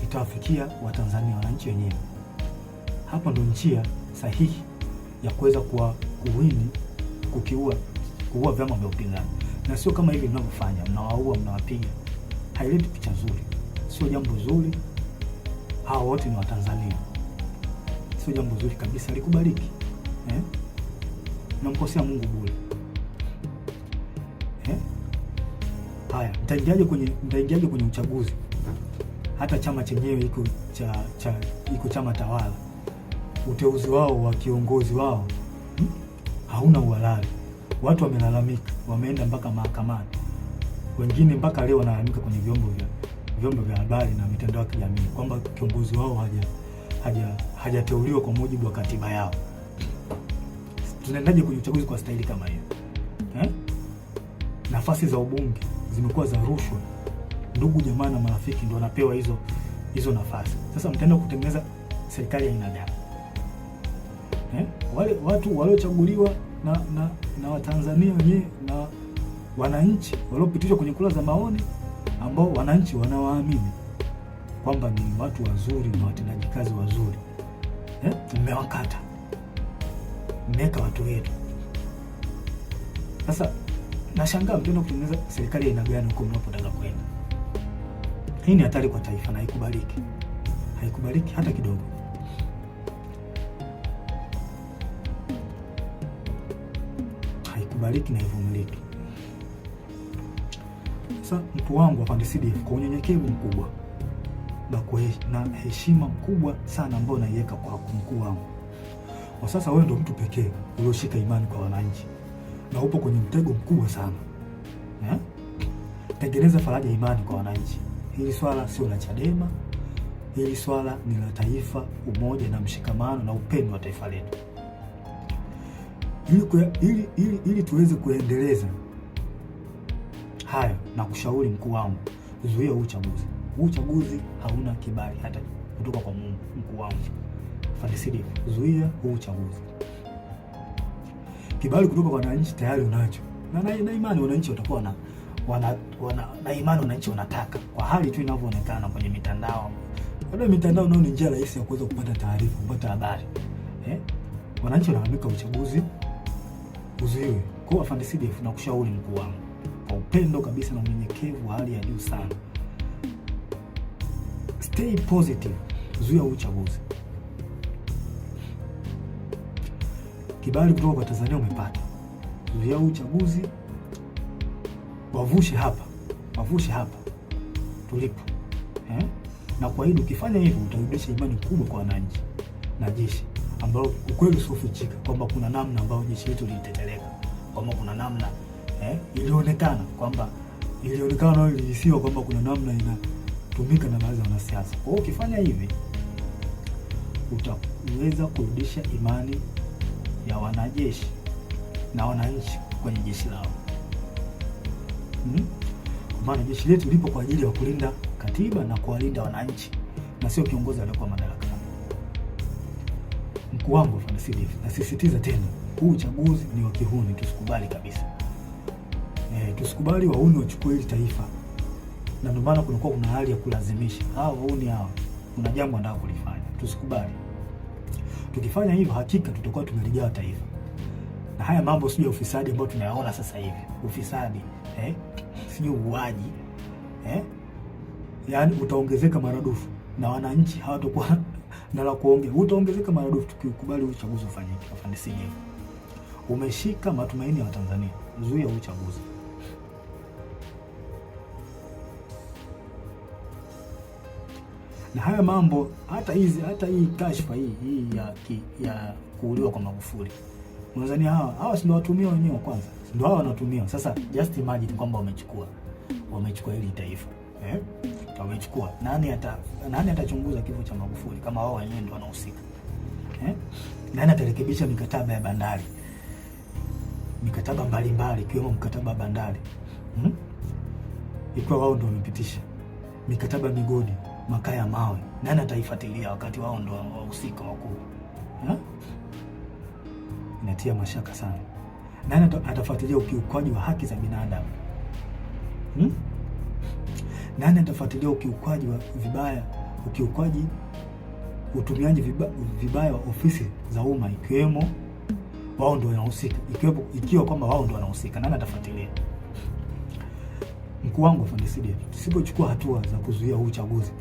itawafikia Watanzania, wananchi wenyewe. Hapo ndo njia sahihi ya kuweza kuua vyama vya upinzani. Na sio kama hivi mnavyofanya, mnawaua, mnawapiga. Haileti picha nzuri. Sio jambo zuri. Hao wote ni Watanzania. Sio jambo zuri kabisa, likubaliki. Namkosea Mungu bure. Haya, mtaingiaje kwenye uchaguzi? Hata chama chenyewe iko chama tawala. Uteuzi wao wa kiongozi wao hauna uhalali. Watu wamelalamika, wameenda mpaka mahakamani. Wengine mpaka leo wanalalamika kwenye vyombo vya habari na mitandao ya kijamii kwamba kiongozi wao hajateuliwa kwa mujibu wa katiba yao. Tunaendaje kwenye uchaguzi kwa staili kama hiyo? Nafasi za ubunge zimekuwa za rushwa. Ndugu jamaa na marafiki ndio wanapewa hizo nafasi. Sasa mtaenda kutengeneza serikali ya aina gani? Wale watu waliochaguliwa na Watanzania wenyewe na wananchi waliopitishwa kwenye kura za maoni, ambao wananchi wanawaamini kwamba ni watu wazuri na watendaji kazi wazuri, mmewakata, mmeweka watu wetu. Sasa nashangaa mtendo kutengeneza serikali ya aina gani huko mnapotaka kwenda. Hii ni hatari kwa taifa na haikubaliki hata kidogo. Haikubaliki na ivumiliki. Sasa mkuu wangu afande CDF, kwa unyenyekevu mkubwa na heshima kubwa sana ambayo naiweka kwa mkuu wangu, kwa sasa wewe ndio mtu pekee ulioshika imani kwa wananchi na upo kwenye mtego mkubwa sana Tengeneza faraja imani kwa wananchi. Hili swala sio la Chadema, hili swala ni la taifa, umoja na mshikamano na upendo wa taifa letu. Ili tuweze kuendeleza haya na kushauri mkuu wangu, zuia uchaguzi. Uchaguzi hauna kibali hata kutoka kwa Mungu. Mkuu wangu afande CDF, zuia uchaguzi. Kibali kutoka kwa wananchi tayari unacho, na imani wananchi watakuwa na imani wananchi wanataka, kwa hali tu inavyoonekana kwenye mitandao. Bado mitandao nao ni njia rahisi ya kuweza kupata taarifa, kupata habari. Wananchi wanahamika uchaguzi uzuiwe. Kwa afande CDF na kushauri mkuu wangu kwa upendo kabisa na unyenyekevu wa hali ya juu sana, stay positive, zuia uchaguzi. Kibali kutoka kwa Tanzania umepata, zuia uchaguzi, wavushe hapa tulipo. Na kwa hiyo ukifanya hivyo utarudisha imani kubwa kwa wananchi na jeshi, ambao ukweli usiofichika kwamba kuna namna ambayo jeshi letu liliteteleka, kwamba kuna namna ilionekana na ilihisiwa kwamba kuna namna inatumika na baadhi ya wanasiasa. Kwa hiyo ukifanya hivi utaweza kurudisha imani ya wanajeshi na wananchi kwenye jeshi lao. Kwa maana jeshi letu lipo kwa ajili ya kulinda katiba na kuwalinda wananchi na sio kiongozi aliyekuwa madarakani. Mkuu wangu afande CDF, nasisitiza tena, huu uchaguzi ni wa kihuni, tusikubali kabisa. Tusikubali wauni wachukue hili taifa, na ndio maana kuna hali ya kulazimisha wauni kuna jambo wanataka kulifanya. Tusikubali. Tukifanya hivyo hakika tutakuwa tumeligawa taifa. Na haya mambo sio ufisadi ambao tunayaona sasa hivi. Ufisadi, sio uaji, yaani utaongezeka maradufu na wananchi hawatakuwa na la kuongea. Utaongezeka maradufu tukikubali uchaguzi ufanyike. Afande CDF, umeshika matumaini ya Watanzania, zuia uchaguzi. Na haya mambo hata hii kashfa hii ya kuuliwa kwa Magufuli, Tanzania hawa si ndio watumia wenyewe kwanza, ndio hawa wanatumia sasa. Just imagine kwamba wamechukua hili taifa, wamechukua. Nani atachunguza kifo cha Magufuli kama wao wenyewe ndio wanahusika? Nani atarekebisha mikataba ya bandari, mikataba mbalimbali ikiwemo mkataba wa bandari, ikiwa wao ndio wamepitisha mikataba migodi, makaa ya mawe? Nani ataifuatilia wakati wao ndio wahusika wakuu? Inatia mashaka sana. Nani atafuatilia ukiukwaji wa haki za binadamu? Nani atafuatilia ukiukwaji wa utumiaji vibaya wa ofisi za umma, ikiwemo wao ndio wanahusika, ikiwa kwamba wao ndio wanahusika? Nani atafuatilia? Mkuu wangu afande CDF, tusipochukua hatua za kuzuia huu uchaguzi,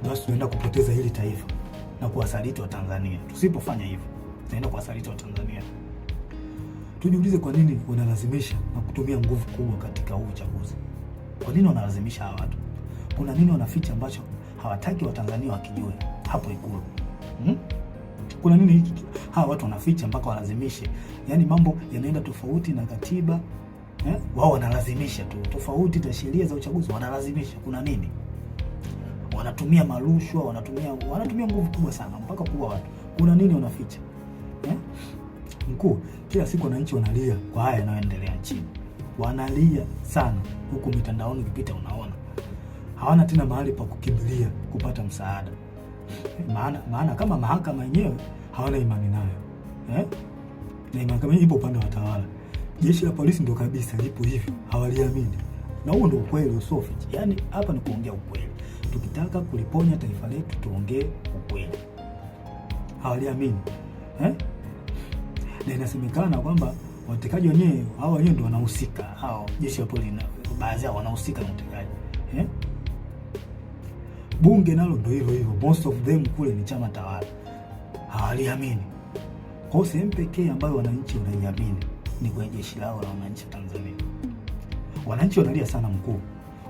basi tunaenda kupoteza hili taifa na kuwasaliti wa Tanzania. Tusipofanya hivyo, tunaenda kuwasaliti wa Tanzania. Tujiulize, kwa nini wanalazimisha na kutumia nguvu kubwa katika huu uchaguzi? Kwa nini wanalazimisha hawa watu? Kuna nini wanaficha ambacho hawataki Watanzania wakijue hapo Ikulu? Kuna nini hiki hawa watu wanaficha mpaka walazimishe? Yaani mambo yanaenda tofauti na katiba, wao wanalazimisha tu, tofauti na sheria za uchaguzi wanalazimisha. Kuna nini? Wanatumia marushwa, wanatumia nguvu kubwa sana mpaka kuua watu. Kuna nini wanaficha? Mkuu, kila siku wananchi wanalia kwa haya yanayoendelea nchini. Wanalia sana, huku mitandaoni ukipita unaona. Hawana tena mahali pa kukimbilia kupata msaada. Maana kama mahakama yenyewe hawana imani nayo. Na mahakama ipo upande wa tawala. Jeshi la polisi ndio kabisa lipo hivyo, hawaliamini. Na huo ndio ukweli usofichi. Yaani hapa ni kuongea ukweli. Tukitaka kuliponya taifa letu tuongee ukweli. Hawaliamini. Na inasemekana kwamba watekaji wenyewe ndio wanahusika. Hao jeshi la polisi na baadhi yao wanahusika na utekaji. Bunge nalo ndio hivyo. Most of them kule ni chama tawala. Hawaliamini. Kwa sehemu pekee ambayo wananchi wanaiamini ni kwa jeshi lao la wananchi wa Tanzania. Wananchi wanalia sana mkuu.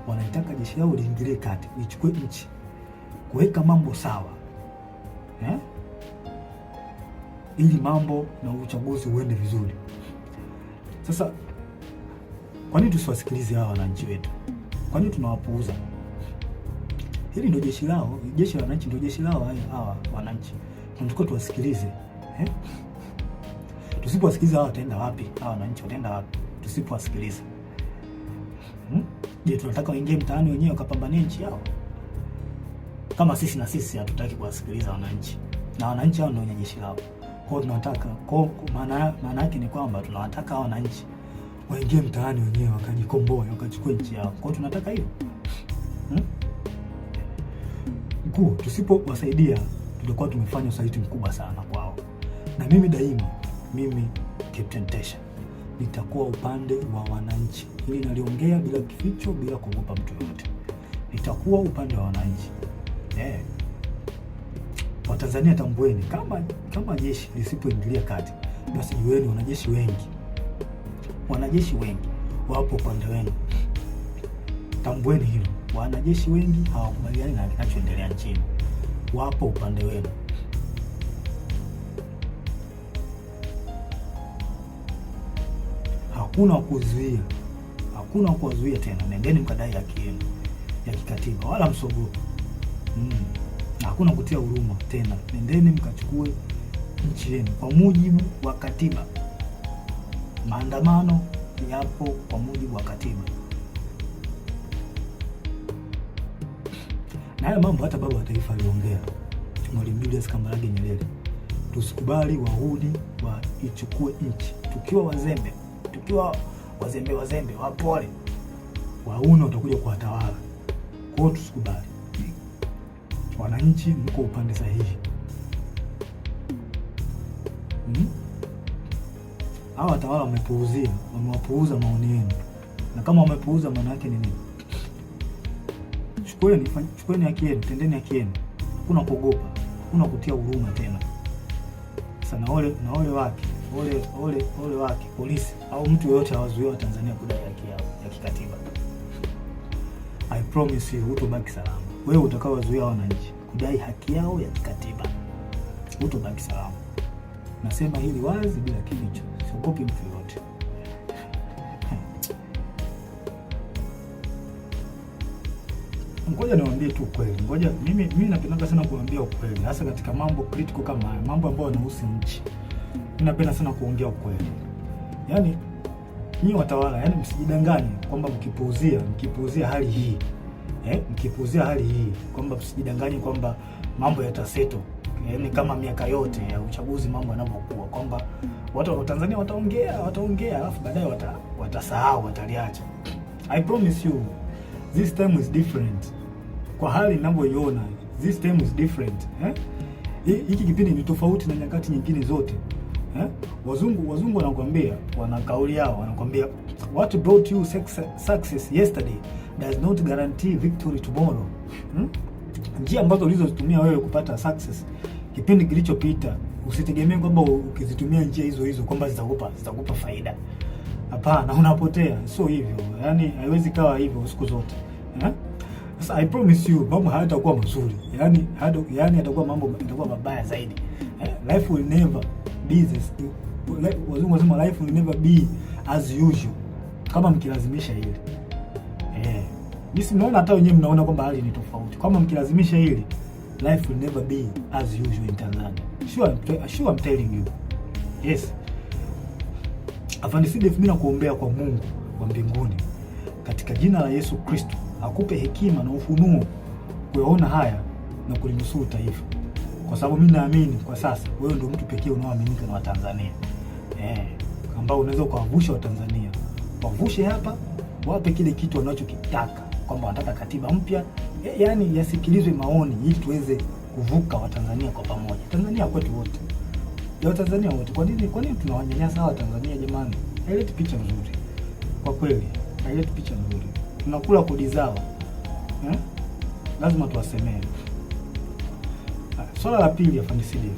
wanaitaka jeshi lao liingilie kati, lichukue nchi, kuweka mambo sawa ili mambo na uchaguzi uende vizuri. Sasa kwa nini tusiwasikilize hawa wananchi wetu? Kwa nini tunawapuuza? Hili ndio jeshi lao, jeshi la wananchi ndio jeshi lao hawa wananchi. Tunataka tuwasikilize. Tusipowasikiliza hawa wataenda wapi? Hawa wananchi wataenda wapi tusipowasikiliza? Je, tunataka waingie mtaani wenyewe wakapambania nchi yao? Kama sisi hatutaki kuwasikiliza wananchi. Na wananchi hao ndio wenye jeshi lao. Kwa hiyo tunataka, maana yake ni kwamba tunawataka hao wananchi waingie mtaani wenyewe wakajikomboe, wakachukue nchi yao. Kwa hiyo tunataka hivyo. Mkuu, tusipowasaidia tutakuwa tumefanya usaliti mkubwa sana kwao. Na mimi daima, mimi Captain Tesha nitakuwa upande wa wananchi. Hili naliongea bila kificho, bila kuogopa mtu yoyote. Nitakuwa upande wa wananchi. Watanzania tambueni, kama jeshi lisipoingilia kati, basi jueni wanajeshi wengi wapo upande wenu. Tambueni hilo. Wanajeshi wengi hawakubaliani na kinachoendelea nchini, wapo upande wenu. Hakuna kuzuia tena. Nendeni mkadai haki yenu ya kikatiba, wala msogope. Hakuna kutia huruma tena. Nendeni mkachukue nchi yenu kwa mujibu wa katiba. Maandamano yapo kwa mujibu wa katiba. Na haya mambo hata baba wa taifa aliongea, Mwalimu Julius Kambarage Nyerere. Tusikubali wahuni waichukue nchi. Tukiwa wazembe wapole, wahuni watakuja kuwatawala. Kwa hiyo tusikubali. Wananchi mko upande sahihi. Hawa watawala wamewapuuza maoni yenu. Na kama wamepuuza, maana yake ni nini? Chukueni haki yenu, tendeni haki yenu. Hakuna kuogopa, hakuna kutia huruma tena. Sasa ole wake polisi au mtu yoyote hawazuia Tanzania kudai haki yao ya kikatiba. I promise you, hutobaki salama. Wewe utakaowazuia wananchi kudai haki yao ya kikatiba, hutobaki salama. Nasema hili wazi bila kificho. Siogopi mtu yoyote. Ngoja niwaambie tu ukweli. Mimi napenda sana kuambia ukweli, hasa katika mambo critical kama haya, mambo ambayo yanahusu nchi. Mimi napenda sana kuongea ukweli. Yaani nyinyi watawala, msijidanganye kwamba mkipuuzia hali hii. Mkipuuzia hali hii kwamba msijidanganye kwamba mambo yataseto. Kama miaka yote ya uchaguzi mambo yanavyokuwa, kwamba watu wa Tanzania wataongea alafu baadaye watasahau, wataliacha. I promise you, this time is different. Kwa hali ninavyoiona, this time is different. Hiki kipindi ni tofauti na nyakati nyingine zote. Wazungu wanakuambia, wana kauli yao, wanakuambia what brought you success yesterday does not guarantee victory tomorrow. Njia ambazo ulizozitumia wewe kupata success kipindi kilichopita, usitegemee kwamba ukizitumia njia hizo kwamba zitakupa faida. Hapana, unapotea. Sio hivyo. Haiwezi kawa hivyo siku zote. Sasa I promise you, mambo hayatakuwa mazuri. Yatakuwa mabaya zaidi. Life will never be this. Wazungu wanasema life will never be as usual. Kama mkilazimisha hili. Mimi naona hata wenyewe mnaona kwamba hali ni tofauti. Kama mkilazimisha hili, life will never be as usual in Tanzania. Sure I'm telling you. Yes. Afande Sidef, mimi nakuombea kwa Mungu wa mbinguni katika jina la Yesu Kristo, akupe hekima na ufunuo kuyaona haya na kulinusuru taifa. Kwa sababu mimi naamini kwa sasa wewe ndio mtu pekee unaoaminika na Watanzania. Ambao unaweza kuwavusha Watanzania. Wavushe hapa, wape kile kitu wanachokitaka, kwamba wanataka katiba mpya. Yasikilizwe maoni ili tuweze kuvuka Watanzania kwa pamoja. Tanzania kwetu wote. Ya Watanzania wote. Kwa nini tunawanyanyasa Watanzania jamani? Haileti picha nzuri. Kwa kweli, haileti picha nzuri. Tunakula kodi zao. Lazima tuwasemee. Swala la pili, Afande Sidef.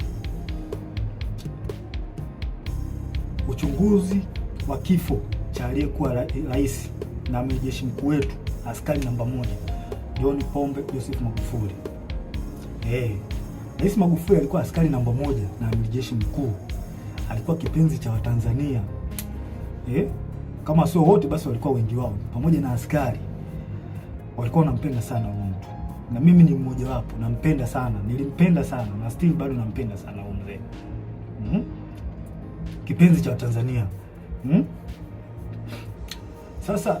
Uchunguzi wa kifo cha aliyekuwa rais na amiri jeshi mkuu wetu askari namba 1 John Pombe Joseph Magufuli. Rais Magufuli alikuwa askari namba 1 na amiri jeshi mkuu. Alikuwa kipenzi cha Watanzania. Kama sio wote basi walikuwa wengi wao, pamoja na askari walikuwa wanampenda sana huyo mtu. Na mimi ni mmoja wapo, nampenda sana, nilimpenda sana na still bado nampenda sana huyo mzee. Kipenzi cha Watanzania. Sasa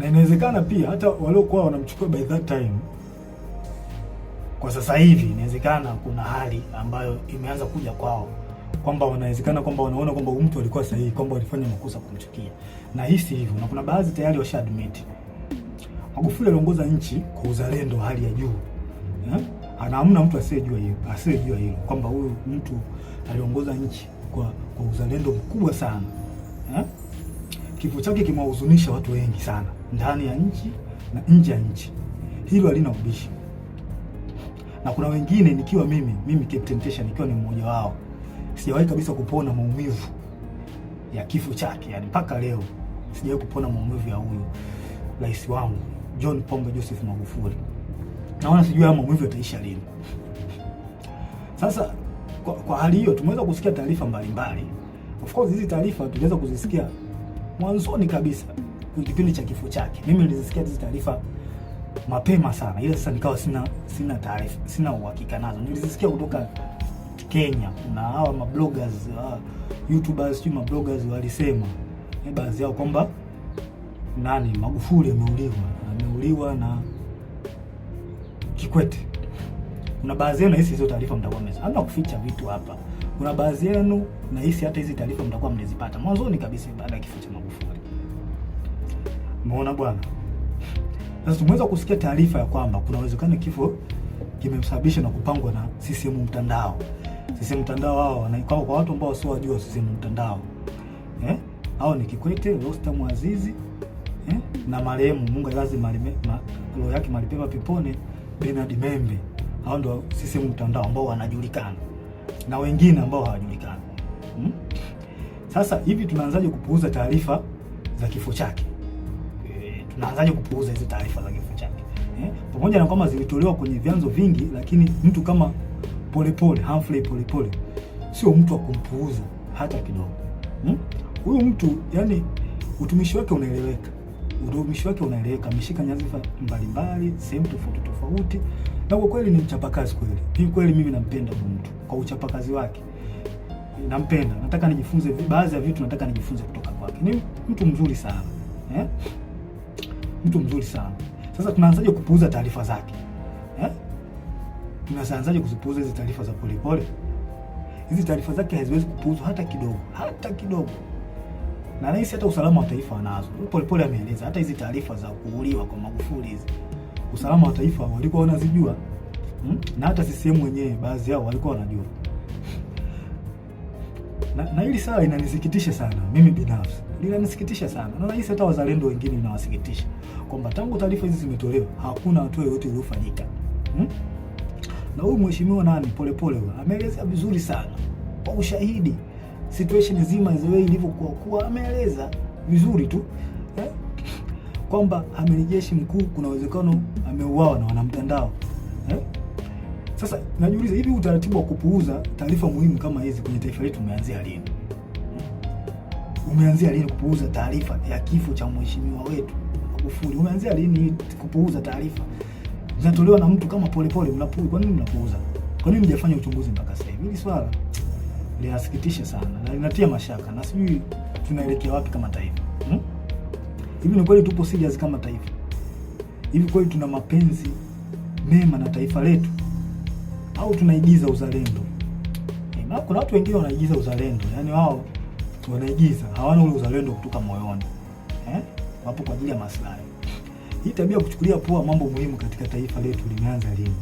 na inawezekana pia hata waliokuwa wanamchukua by that time, kwa sasa hivi inawezekana kuna hali ambayo imeanza kuja kwao, kwamba wanawezekana kwamba wanaona kwamba mtu alikuwa sahihi, kwamba walifanya makosa kumchukia, na hisi hivyo, na kuna baadhi tayari washa admit. Magufuli aliongoza nchi kwa uzalendo hali ya juu. Hamna mtu asiyejua hilo kwamba huyu mtu aliongoza nchi kwa uzalendo mkubwa sana. Kifo chake kimewahuzunisha watu wengi sana ndani ya nchi na nje ya nchi. Hilo halina ubishi. Na kuna wengine nikiwa mimi Captain Tesha nikiwa ni mmoja wao, sijawahi kabisa kupona maumivu ya kifo chake. Yani mpaka leo sijawahi kupona maumivu ya huyo rais wangu John Pombe Joseph Magufuli. Naona sijui haya maumivu yataisha lini. Sasa kwa hali hiyo tumeweza kusikia taarifa mbalimbali. Of course hizi taarifa tuliweza kuzisikia mwanzoni kabisa kwa kipindi cha kifo chake. Mimi nilizisikia hizi taarifa mapema sana. Ile sasa nikawa sina taarifa, sina uhakika nazo. Nilizisikia kutoka Kenya na hawa mabloggers, YouTubers, mabloggers walisema baadhi yao kwamba Magufuli ameuliwa na Kikwete. Kuna baadhi yenu nahisi hizo taarifa mtakuwa hamna kuficha vitu hapa. Kuna baadhi yenu nahisi hata hizi taarifa mtakuwa mnazipata mwanzoni kabisa baada ya kifo cha Magufuli. Umeona bwana? Sasa tumeweza kusikia taarifa ya kwamba kuna uwezekano kifo kimemsababisha na kupangwa na CCM mtandao. CCM mtandao hao wanaikao kwa watu ambao sio wajua CCM mtandao. Hao ni Kikwete, Rostam Azizi, na marehemu Mungu lazima roho yake malipema peponi Bernard Membe. Hao ndio CCM mtandao ambao wanajulikana na wengine ambao hawajulikani. Sasa hivi tunaanzaje kupuuza taarifa za kifo chake? Tunaanzaje kupuuza hizo taarifa za kifo chake? Pamoja na kwamba zilitolewa kwenye vyanzo vingi, lakini mtu kama Humphrey Polepole sio mtu wa kumpuuza hata kidogo. Huyu mtu yani utumishi wake unaeleweka. Ameshika nyadhifa mbalimbali sehemu tofauti, na kwa kweli ni mchapakazi kweli. Kweli mimi nampenda huyu mtu kwa uchapakazi wake. Nampenda. Nataka nijifunze baadhi ya vitu, nataka nijifunze kutoka kwake. Ni mtu mzuri sana. Mtu mzuri sana. Sasa tunaanzaje kupuuza taarifa zake? Tunaanzaje kuzipuuza hizo taarifa za Polepole? Hizi taarifa zake haziwezi kupuuzwa hata kidogo. Na nahisi hata usalama wa taifa wanazo. Polepole ameeleza hata hizi taarifa za kuuliwa kwa Magufuli hizi, usalama wa taifa walikuwa wanazijua. Na hata CCM wenyewe baadhi yao walikuwa wanajua. Na hili sala inanisikitisha sana mimi binafsi. Linanisikitisha sana. Na nahisi hata wazalendo wengine inawasikitisha kwamba tangu taarifa hizi zimetolewa hakuna hatua yoyote iliyofanyika. Na huyu mheshimiwa Polepole ameeleza vizuri sana kwa ushahidi situation nzima izoe ilivyokuwa, ameeleza vizuri tu kwamba amiri jeshi mkuu kuna uwezekano ameuawa na wanamtandao. Sasa najiuliza, hivi utaratibu wa kupuuza taarifa muhimu kama hizi kwenye taifa letu umeanzia lini? Umeanzia lini kupuuza taarifa ya kifo cha mheshimiwa wetu Magufuli? Umeanzia lini kupuuza taarifa zinatolewa na mtu kama Polepole? Kwa nini mnapuuza? Kwa nini mjafanya uchunguzi mpaka sasa hivi? Hili swala linasikitisha sana na linatia mashaka, na sijui tunaelekea wapi kama taifa. Hivi ni kweli tupo serious kama taifa? Hivi kweli tuna mapenzi mema na taifa letu au tunaigiza uzalendo? Na kuna watu wengine wanaigiza uzalendo, yani wao wanaigiza, hawana ule uzalendo kutoka moyoni. Wapo kwa ajili ya maslahi. Hii tabia kuchukulia poa mambo muhimu katika taifa letu limeanza lini?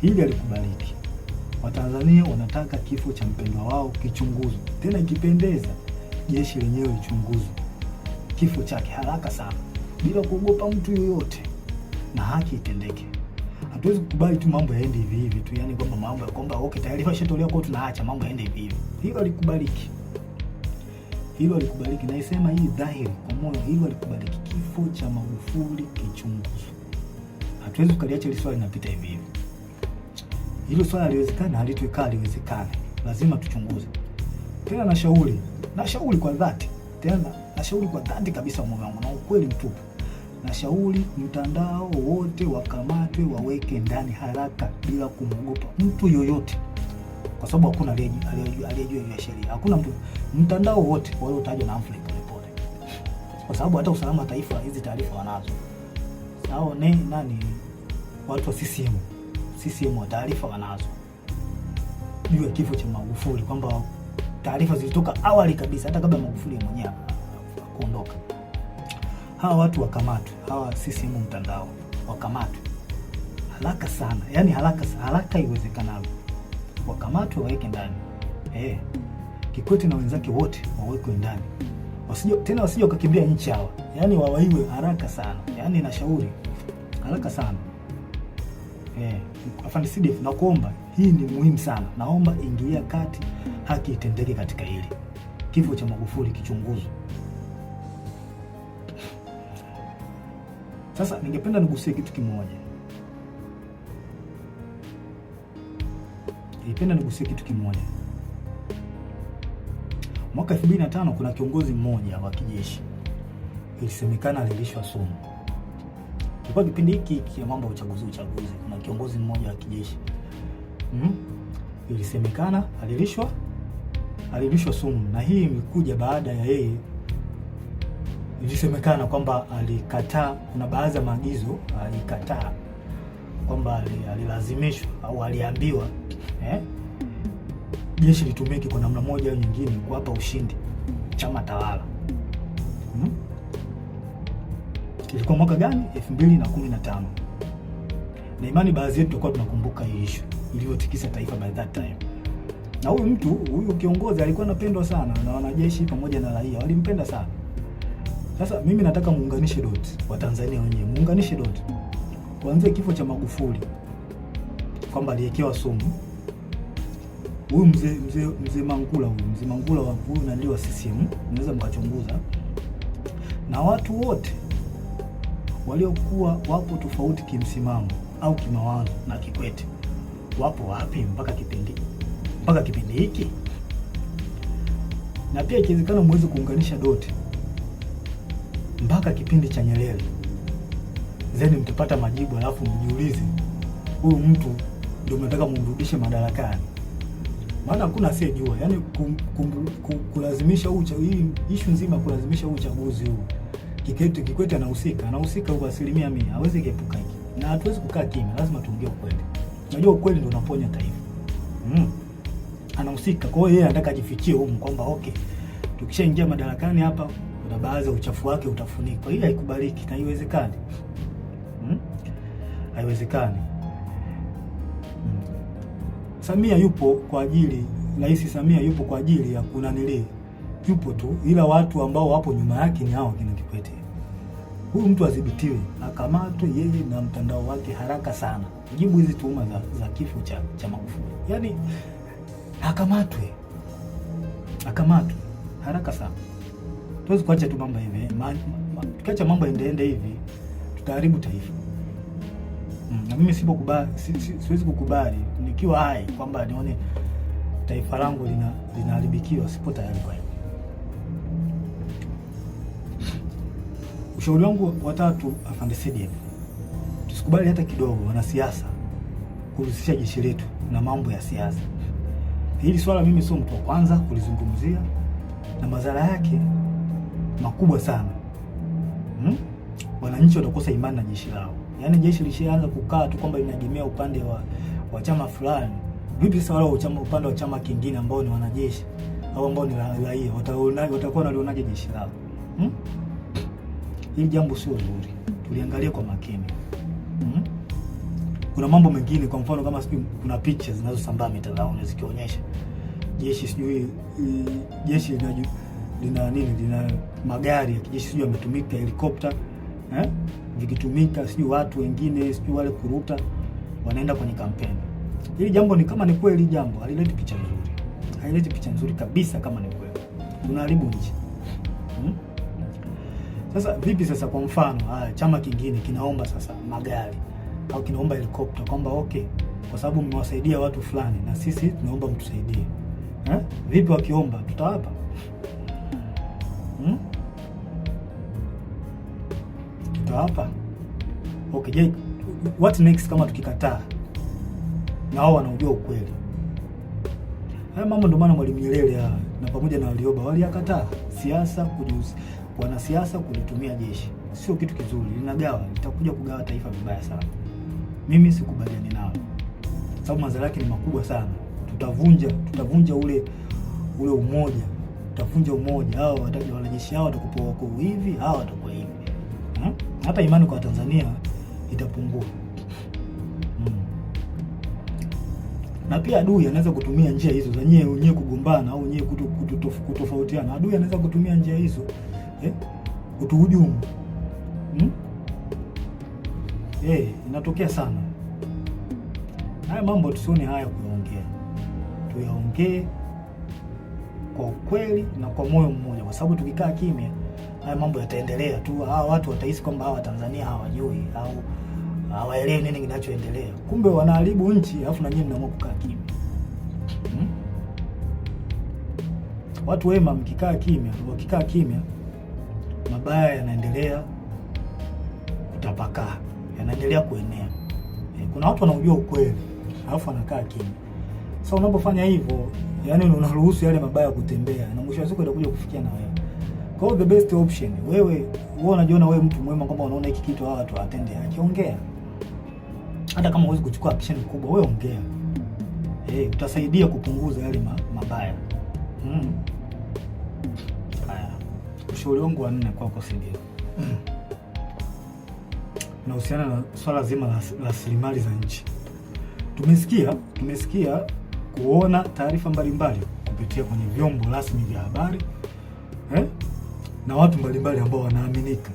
Hili alikubaliki. Watanzania wanataka kifo cha mpendwa wao kichunguzwe, tena ikipendeza jeshi lenyewe lichunguzwe kifo chake haraka sana bila kuogopa mtu yoyote, na haki itendeke. Hatuwezi kukubali tu mambo yaende hivi tu, yani kwamba mambo ya kwamba tayari fashatolewa kwa tunaacha mambo yaende hivi. Hilo alikubaliki. hilo alikubaliki. Naisema hii dhahiri kwa moyo, hilo alikubaliki. Kifo cha Magufuli kichunguzwe. Hatuwezi tukaliacha hili swali linapita hivi hivi. Hilo swali haliwezekana, haliwezekana. Lazima tuchunguze. Tena nashauri kwa dhati. Nashauri kwa dhati kabisa moyo wangu na ukweli mtupu. Nashauri mtandao wote wakamatwe, waweke ndani haraka bila kumwogopa mtu yoyote. Kwa sababu hakuna aliyejua hiyo sheria. Hakuna mtu, mtandao wote waliotajwa na Humphrey Polepole. Kwa sababu hata usalama wa taifa hizi taarifa wanazo. Sawa, nani watu wa CCM wa taarifa wanazo. Juu ya kifo cha Magufuli, kwamba taarifa zilitoka awali kabisa hata kabla Magufuli mwenyewe kuondoka. Hawa watu wakamatwe, hawa CCM mtandao wakamatwe haraka sana, yani haraka iwezekanavyo. Wakamatwe, waweke ndani. Kikwete na wenzake wote wawekwe ndani. Wasije wakakimbia nchi hawa. Yani wawaiwe haraka sana. Yani nashauri haraka sana. Afande CDF, nakuomba, hii ni muhimu sana. Naomba ingilia kati, haki itendeke katika hili. Kifo cha Magufuli kichunguzwe. Sasa ningependa nigusie kitu kimoja. Mwaka 2005 kuna kiongozi mmoja wa kijeshi ilisemekana alilishwa sumu. Kwa kipindi hiki ya mambo ya uchaguzi, kuna kiongozi mmoja wa kijeshi ilisemekana alilishwa sumu, na hii imekuja baada ya yeye, ilisemekana kwamba alikataa, kuna baadhi ya maagizo alikataa, kwamba alilazimishwa au aliambiwa jeshi litumike kwa namna moja au nyingine kuwapa ushindi chama tawala. Ilikuwa mwaka gani? 2015. Na imani baadhi yetu tulikuwa tunakumbuka hii issue iliyotikisa taifa by that time. Na huyu kiongozi alikuwa anapendwa sana na wanajeshi pamoja na raia, walimpenda sana. Sasa mimi nataka muunganishe dot, wa Tanzania wenyewe muunganishe dot. Kuanzia kifo cha Magufuli kwamba aliwekewa sumu. Huyu mzee Mangula wa huyu na ndio wa CCM, mnaweza mkachunguza. Na watu wote waliokuwa wapo tofauti kimsimamo au kimawazo na Kikwete wapo wapi mpaka kipindi hiki? Na pia ikiwezekana muweze kuunganisha doti mpaka kipindi cha Nyerere, zeni mtapata majibu, alafu mjiulize huyu mtu ndio mnataka mumrudishe madarakani. Maana hakuna asiyejua, yani kulazimisha hii issue nzima, kulazimisha uchaguzi huu. Kikwete anahusika kwa 100%, hawezi kuepuka hiki. Na hatuwezi kukaa kimya, lazima tuongee ukweli. Unajua ukweli ndio unaponya taifa. Anahusika, kwa hiyo yeye anataka ajifichie huko kwamba okay, tukishaingia madarakani hapa kuna baadhi ya uchafu wake utafunikwa. Hii haikubaliki na haiwezekani. Haiwezekani. Samia yupo kwa ajili, Rais Samia yupo kwa ajili ya kunanili. Yupo tu, ila watu ambao wapo nyuma yake ni hao kina Kikwete. Huyu mtu adhibitiwe, akamatwe yeye na mtandao wake haraka sana. Jibu hizi tuhuma za kifo cha Magufuli. Yaani akamatwe haraka sana. Tuwezi kuacha tu mambo hivi. Tukiacha mambo endeende hivi tutaharibu taifa. Na mimi siwezi kukubali nikiwa hai kwamba nione taifa langu linaharibikiwa. Sipo tayari kwa hiyo. Ushauri wangu wa tatu, Afande CDF, tusikubali hata kidogo wanasiasa kuhusisha jeshi letu na mambo ya siasa. Hili swala mimi sio mtu wa kwanza kulizungumzia, na madhara yake makubwa sana. Wananchi watakosa imani na jeshi lao. Yaani jeshi lishaanza kukaa tu kwamba linaegemea upande wa chama fulani. Vipi sasa wale upande wa chama kingine ambao ni wanajeshi au ambao ni raia watakuwa wanalionaje jeshi lao? Hili jambo sio zuri. Tuliangalia kwa makini. Kuna mambo mengine, kwa mfano kama kuna picha zinazosambaa mitandaoni zikionyesha jeshi lina magari ya kijeshi sijui yametumika, helikopta vikitumika, sijui watu wengine sijui wale kuruta wanaenda kwenye kampeni. Hili jambo ni kama ni kweli, jambo halileti picha nzuri. Haileti picha nzuri kabisa kama ni kweli. Unaharibu nchi. Sasa vipi sasa, kwa mfano chama kingine kinaomba sasa magari au kinaomba helikopta kwamba okay, kwa sababu mmewasaidia watu fulani na sisi tunaomba mtusaidie. Vipi wakiomba tutawapa? Tutawapa? Okay, je, what next kama tukikataa na wao wanaujua ukweli? Haya mambo ndio maana Mwalimu Nyerere na pamoja na Warioba waliyakataa siasa, wanasiasa kulitumia jeshi. Sio kitu kizuri, linagawa, litakuja kugawa taifa vibaya sana. Mimi sikubaliani nao, sababu madhara yake ni makubwa sana. Tutavunja ule umoja, tutavunja umoja. Hao wanajeshi hao watakuwa wako hivi, hao watakuwa hivi. Hata imani kwa Tanzania itapungua. Na pia adui anaweza kutumia njia hizo za nyewe kugombana au nyewe kutofautiana. Adui anaweza kutumia njia hizo kutuhujumu. Inatokea sana. Haya mambo tusione haya kuyaongea, tuyaongee kwa ukweli na kwa moyo mmoja, kwa sababu tukikaa kimya haya mambo yataendelea tu. Hawa watu watahisi kwamba hawa Tanzania hawajui au hawaelewi nini kinachoendelea, kumbe wanaharibu nchi, alafu na nyinyi mnaamua kukaa kimya. Watu wema wakikaa kimya, mabaya yanaendelea kutapakaa, yanaendelea kuenea. Kuna watu wanaujua ukweli alafu wanakaa kimya. Sasa unapofanya hivyo, yani unaruhusu yale mabaya kutembea, na mwisho wa siku itakuja kufikia na wewe. Kwa hiyo the best option, wewe unajiona wewe mtu mwema, kwamba unaona hiki kitu hawa watu watende, akiongea. Hata kama huwezi kuchukua action kubwa, wewe ongea. Utasaidia kupunguza yale mabaya. Haya. Ushauri wangu wa 4 kwako, si ndio? Unahusiana na swala zima la rasilimali za nchi. Tumesikia kuona taarifa mbalimbali kupitia kwenye vyombo rasmi vya habari na watu mbalimbali ambao wanaaminika,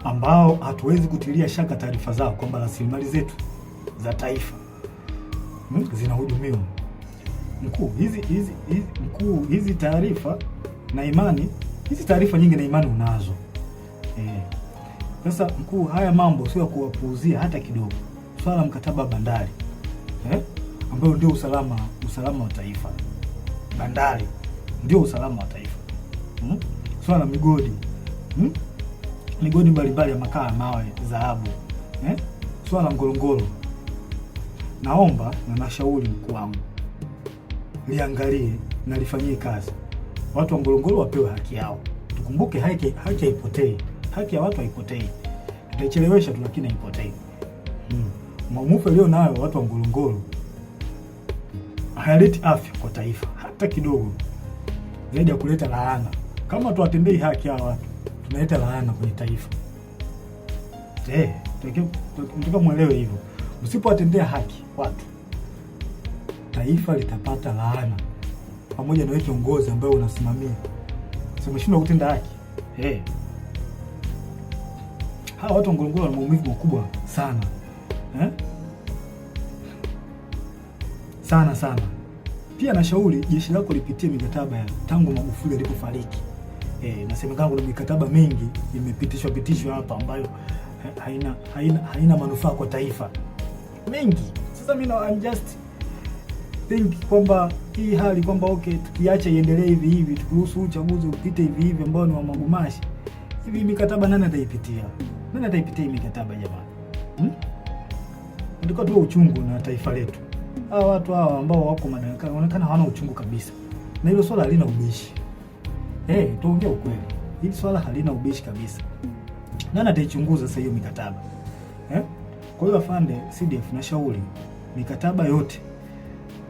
ambao hatuwezi kutilia shaka taarifa zao kwamba rasilimali zetu za taifa zinahujumiwa. Hizi taarifa na imani, hizi taarifa nyingi na imani unazo. Sasa mkuu, haya mambo sio kuwapuuzia hata kidogo. Swala mkataba wa bandari ambayo ndio usalama wa taifa. Bandari ndio usalama wa taifa. Swala migodi, migodi mbalimbali ya makaa, mawe, dhahabu, swala Ngorongoro. Naomba na nashauri mkuu wangu liangalie na lifanyie kazi. Watu wa Ngorongoro wapewe haki yao. Tukumbuke haki haipotei. Haki ya watu haipotei. Tutaichelewesha tu, lakini haipotei. Maumivu leo nayo watu wa Ngorongoro hayaleti afya kwa taifa hata kidogo, zaidi ya kuleta laana. Kama tuwatendei haki hawa watu, tunaleta laana kwenye taifa. Tunataka muelewe hivyo. Msipowatendea haki watu, taifa litapata laana, pamoja na wewe kiongozi ambaye unasimamia. Umeshindwa kutenda haki. Hawa watu wa Ngorongoro wana maumivu makubwa sana. Sana. Pia nashauri jeshi lako lipitie mikataba ya tangu Magufuli alipofariki. Nasemekana kuna mikataba mingi imepitishwa hapa ambayo haina manufaa kwa taifa. Mengi. Sasa mimi I'm just think kwamba hii hali kwamba okay, tukiacha iendelee hivi, tukuruhusu uchaguzi upite hivi ambao ni wa magumashi. Hivi mikataba nani ataipitia? Nani ataipitia hii mikataba jamani? Ndiko tu uchungu na taifa letu. Hawa watu hawa ambao wako madarakani wanaonekana hawana uchungu kabisa. Na hilo swala halina ubishi. Tuongee ukweli. Hili swala halina ubishi kabisa. Nani ataichunguza sasa hiyo mikataba? Kwa hiyo afande CDF na shauri mikataba yote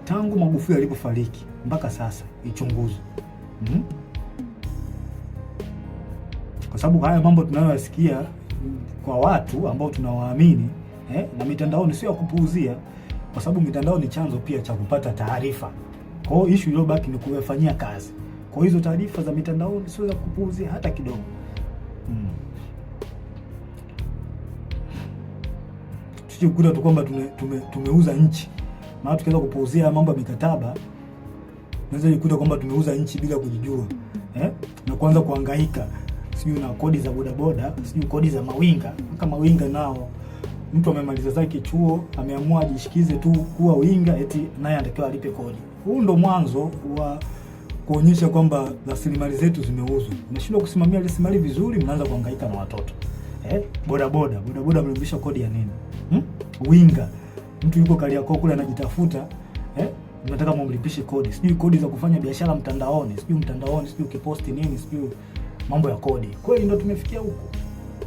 tangu Magufuli alipofariki mpaka sasa ichunguzwe. Kwa sababu haya mambo tunayoyasikia kwa watu ambao tunawaamini na mitandaoni sio ya kupuuzia, kwa sababu mitandao ni chanzo pia cha kupata taarifa. Kwa hiyo issue iliyobaki ni kuyafanyia kazi. Kwa hizo taarifa za mitandaoni sio za kupuuzia hata kidogo. Tusikuta tu kwamba tumeuza nchi. Maana tukianza kupuuzia mambo ya mikataba, naweza nikuta kwamba tumeuza nchi bila kujijua. na kuanza kuhangaika sijui na kodi za bodaboda, sijui kodi za mawinga. Kama mawinga nao mtu amemaliza zake chuo, ameamua ajishikize tu kuwa winga, eti naye anatakiwa alipe kodi. Huu ndo mwanzo wa kuonyesha kwamba rasilimali zetu zimeuzwa. Mnashindwa kusimamia rasilimali vizuri, mnaanza kuhangaika na watoto. Bodaboda mlipisha kodi ya nini? Winga, mtu yuko Kariakoo kule anajitafuta, mnataka mumlipishe kodi. Sijui kodi za kufanya biashara mtandaoni, sijui ukiposti nini, sijui mambo ya kodi. Kweli ndo tumefikia huko.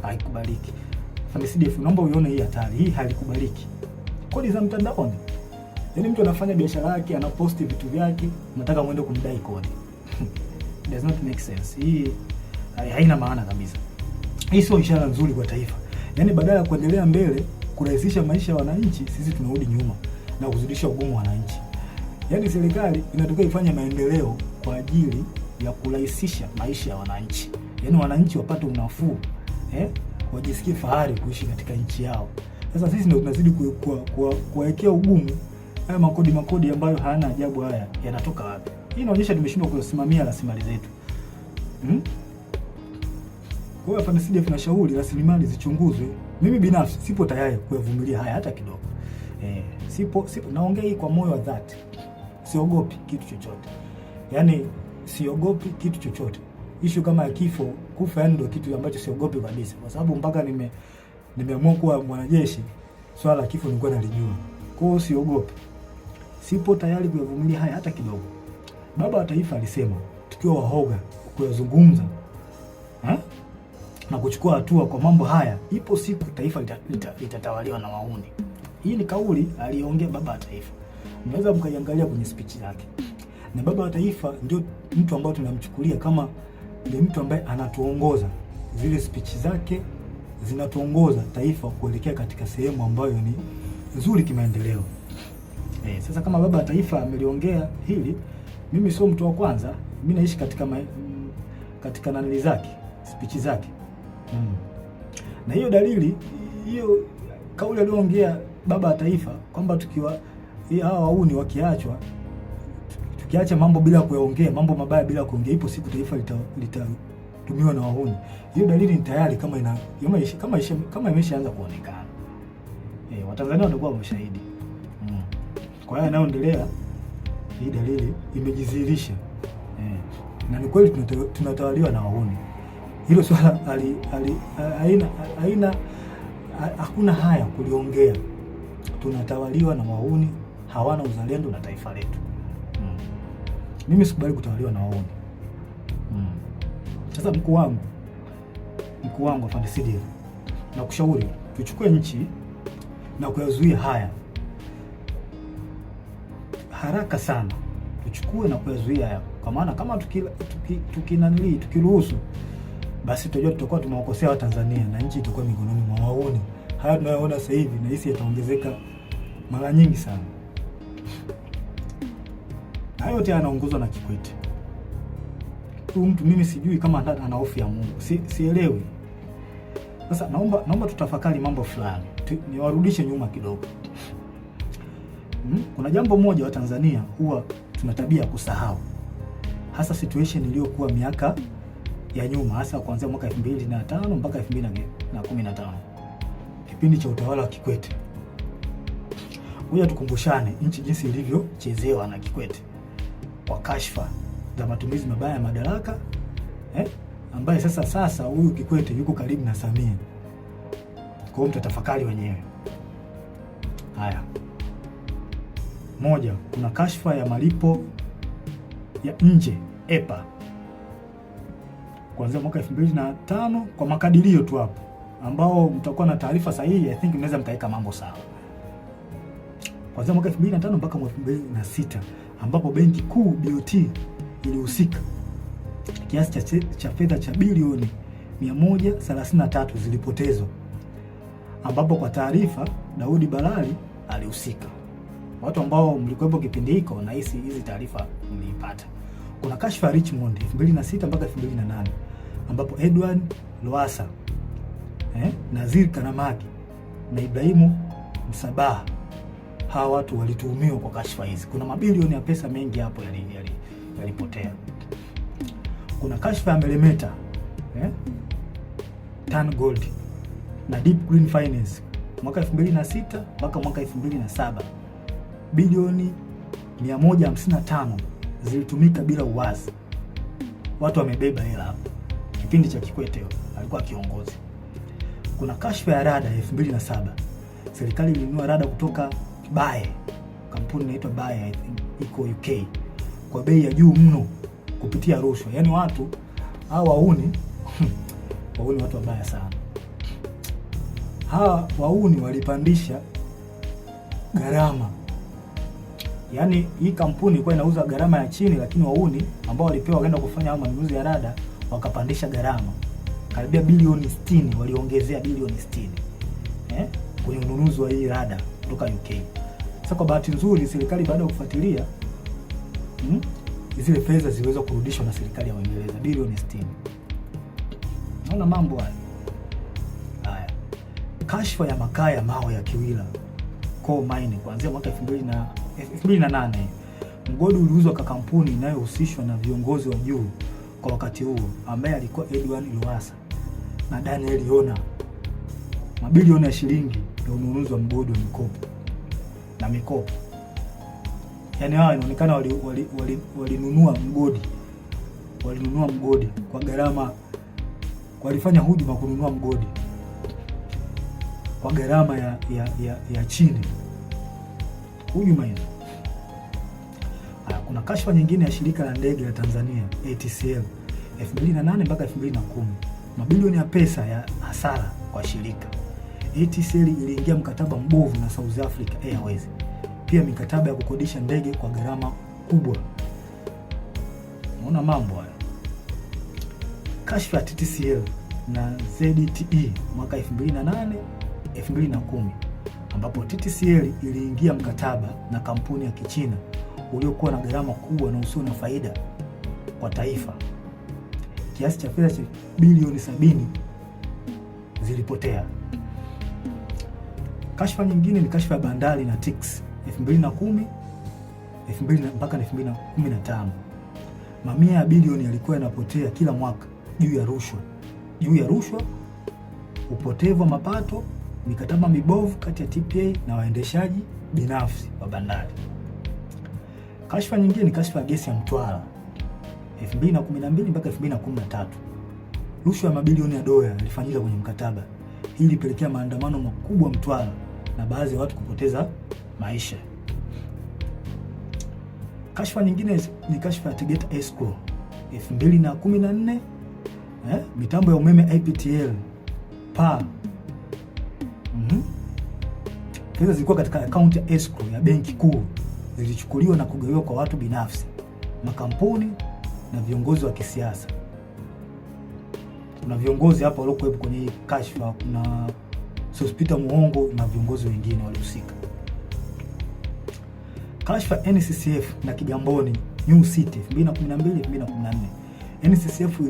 Haikubaliki. FAMICDF, naomba uione hii hatari. Hii halikubaliki. Kodi za mtandaoni. Yaani mtu anafanya biashara yake, anaposti vitu vyake, nataka muende kumdai kodi. It does not make sense. Hii haina maana kabisa. Hii sio ishara nzuri kwa taifa. Yaani badala ya kuendelea mbele, kurahisisha maisha ya wananchi, sisi tunarudi nyuma na kuzidisha ugumu wa wananchi. Yaani serikali inataka ifanye maendeleo kwa ajili ya kurahisisha maisha ya wananchi. Yaani wananchi wapate unafuu, wajisikie fahari kuishi katika nchi yao. Sasa sisi ndio tunazidi kuwekea ugumu. Haya makodi ambayo hayana ajabu, haya yanatoka wapi? Hii inaonyesha tumeshindwa kusimamia rasilimali zetu. Kwa hiyo FAMICDF nashauri rasilimali zichunguzwe. Mimi binafsi sipo tayari kuvumilia haya hata kidogo. Sipo naongea hii kwa moyo wa dhati. Siogopi kitu chochote. Yaani siogopi kitu chochote. Issue kama ya kifo, kufa yani ndio kitu ambacho siogopi kabisa. Kwa sababu mpaka nimeamua kuwa mwanajeshi, swala la kifo nilikuwa nalijua. Kwa hiyo siogopi. Sipo tayari kuvumilia haya hata kidogo. Baba wa Taifa alisema tukiwa wahoga kuyazungumza na kuchukua hatua kwa mambo haya, ipo siku taifa litatawaliwa na wahuni. Hii ni kauli aliongea Baba wa Taifa. Mnaweza mkaiangalia kwenye speech yake. Na Baba wa Taifa ndio mtu ambaye tunamchukulia kama ni mtu ambaye anatuongoza. Zile speech zake zinatuongoza taifa kuelekea katika sehemu ambayo ni nzuri kimaendeleo. Sasa kama Baba wa Taifa ameliongea hili, mimi sio mtu wa kwanza. Mimi naishi katika nanili zake, speech zake. Na hiyo dalili, hiyo kauli aliyoongea Baba wa Taifa kwamba tukiwa hawa wahuni wakiachwa, tukiacha mambo bila kuyaongea, mambo mabaya bila kuongea, ipo siku taifa litatumiwa na wahuni. Hiyo dalili ni tayari kama imeshaanza kuonekana. Watanzania watakuwa wameshahidi. Kwa hiyo yanayoendelea, hii dalili imejidhihirisha. Na ni kweli tunatawaliwa na wahuni. Hilo swala hakuna haya kuliongea. Tunatawaliwa na wahuni, hawana uzalendo na taifa letu. Mimi sikubali kutawaliwa na wahuni. Sasa mkuu wangu FAMICDF, na kushauri tuchukue nchi na kuyazuia haya haraka sana. Tuchukue na kuyazuia haya, kwa maana kama tukiruhusu, basi tutajua tutakuwa tumewakosea Watanzania na nchi itakuwa mikononi mwa wahuni. Haya tunayoona sasa hivi na hisi yataongezeka mara nyingi sana. Hayo yote yanaongozwa na Kikwete. Huyu mtu mimi sijui kama ana hofu ya Mungu. Sielewi. Sasa naomba tutafakari mambo fulani. Niwarudishe nyuma kidogo. Kuna jambo moja Watanzania huwa tuna tabia ya kusahau. Hasa situation iliyokuwa miaka ya nyuma, hasa kuanzia mwaka 2005 mpaka 2015. Kipindi cha utawala wa Kikwete. Ngoja tukumbushane nchi jinsi ilivyochezewa na Kikwete kwa kashfa za matumizi mabaya ya madaraka, ambaye sasa huyu Kikwete yuko karibu na Samia. Kwa hiyo mtatafakari wenyewe. Haya. Moja, kuna kashfa ya malipo ya nje EPA kuanzia mwaka 2005 kwa makadirio tu hapo, ambao mtakuwa na taarifa sahihi. I think mnaweza mkaweka mambo sawa. Kuanzia mwaka 2005 mpaka mwaka 2006, ambapo benki kuu BOT ilihusika. Kiasi cha fedha cha bilioni 133 zilipotezwa, ambapo kwa taarifa Daudi Balali alihusika. Watu ambao mlikuwepo kipindi hiko na hizi taarifa mliipata. Kuna kashfa ya Richmond 2006 mpaka 2008, ambapo Edward Lowassa, Nazir Karamagi na Ibrahimu Msabaha, hawa watu walituhumiwa kwa kashfa hizi. Kuna mabilioni ya pesa mengi hapo yalipotea. Kuna kashfa ya Meremeta Tan Gold na Deep Green Finance mwaka 2006 mpaka mwaka 2007. Bilioni 155 zilitumika bila uwazi. Watu wamebeba hela hapo. Kipindi cha Kikwete alikuwa kiongozi. Kuna kashfa ya rada 2007. Serikali ilinunua rada kutoka Bae, kampuni inaitwa Bae iko UK, kwa bei ya juu mno kupitia rushwa. Yaani watu hawa wauni wauni watu wabaya sana. Hawa wauni walipandisha gharama. Yaani hii kampuni ilikuwa inauza gharama ya chini, lakini wauni ambao walipewa kwenda kufanya manunuzi ya rada wakapandisha gharama. Karibia bilioni 60 waliongezea bilioni 60. Kwenye ununuzi wa hii rada kutoka UK. Sasa kwa bahati nzuri serikali baada ya kufuatilia zile fedha ziliweza kurudishwa na serikali ya Uingereza bilioni 60. Naona mambo haya. Kashfa ya makaa ya mawe ya Kiwila Coal Mine kuanzia mwaka 2008. Mgodi uliuzwa kwa kampuni inayohusishwa na viongozi wa juu kwa wakati huo ambaye alikuwa Edwin Lowassa na Daniel Yona. Mabilioni ya shilingi ya ununuzi wa mgodi wa mikopo. Yaani hao inaonekana walinunua mgodi kwa gharama, walifanya huduma kununua mgodi kwa gharama ya chini. Huduma hizo. Kuna kashfa nyingine ya shirika la ndege la Tanzania ATCL 2008 mpaka 2010. Mabilioni ya pesa ya hasara kwa shirika. ATCL iliingia mkataba mbovu na South Africa Airways. Pia mikataba ya kukodisha ndege kwa gharama kubwa. Unaona mambo haya. Kashfa ya TTCL na ZTE mwaka 2008 2010, ambapo TTCL iliingia mkataba na kampuni ya Kichina uliokuwa na gharama kubwa na usio na faida kwa taifa. Kiasi cha fedha cha bilioni 70 zilipotea. Kashfa nyingine ni kashfa ya bandari na TICS 2010 mpaka 2015. Mamia ya bilioni yalikuwa yanapotea kila mwaka juu ya rushwa, upotevu wa mapato, mikataba mibovu kati ya TPA na waendeshaji binafsi wa bandari. Kashfa nyingine ni kashfa ya gesi ya Mtwara 2012 mpaka 2013. Rushwa ya mabilioni ya dola ilifanyika kwenye mkataba. Hii ilipelekea maandamano makubwa Mtwara na baadhi ya watu kupoteza maisha. Kashfa nyingine ni kashfa ya Tegeta Escrow 2014, mitambo ya umeme IPTL PA. Fedha zilikuwa katika akaunti ya escrow ya benki kuu, zilichukuliwa na kugawiwa kwa watu binafsi, makampuni na viongozi wa kisiasa. Kuna viongozi hapa waliokuwepo kwenye hii kashfa, kuna Sospeter Muhongo na viongozi wengine walihusika. Kashfa NCCF na Kigamboni New City 2012-2014. NCCF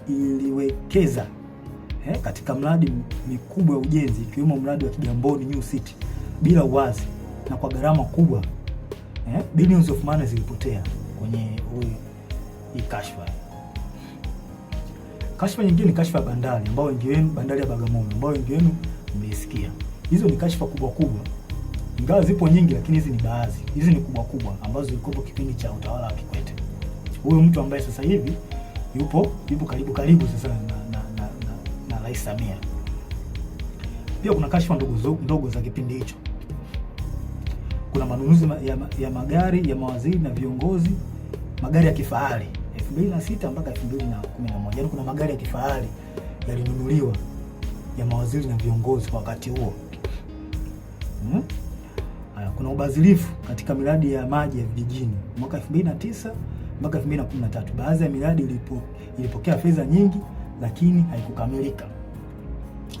iliwekeza katika mradi mikubwa ya ujenzi ikiwemo mradi wa Kigamboni New City bila uwazi na kwa gharama kubwa. Billions of money zilipotea kwenye hii kashfa. Kashfa nyingine ni kashfa ya bandari ambao wengi wenu, bandari ya Bagamoyo ambao wengi wenu mmeisikia. Hizo ni kashfa kubwa. Ingawa zipo nyingi, lakini hizi ni baadhi. Hizi ni kubwa ambazo zilikuwa kipindi cha utawala wa Kikwete. Huyo mtu ambaye sasa hivi yupo karibu sasa na Rais Samia. Pia kuna kashfa ndogo za kipindi hicho. Kuna manunuzi ya magari ya mawaziri na viongozi, magari ya kifahari 2006 mpaka 2011. Yaani kuna magari ya kifahari yalinunuliwa ya mawaziri na viongozi kwa wakati huo. Kuna ubadhirifu katika miradi ya maji ya vijijini mwaka 2009 mpaka 2013. Baadhi ya miradi ilipokea fedha nyingi lakini haikukamilika.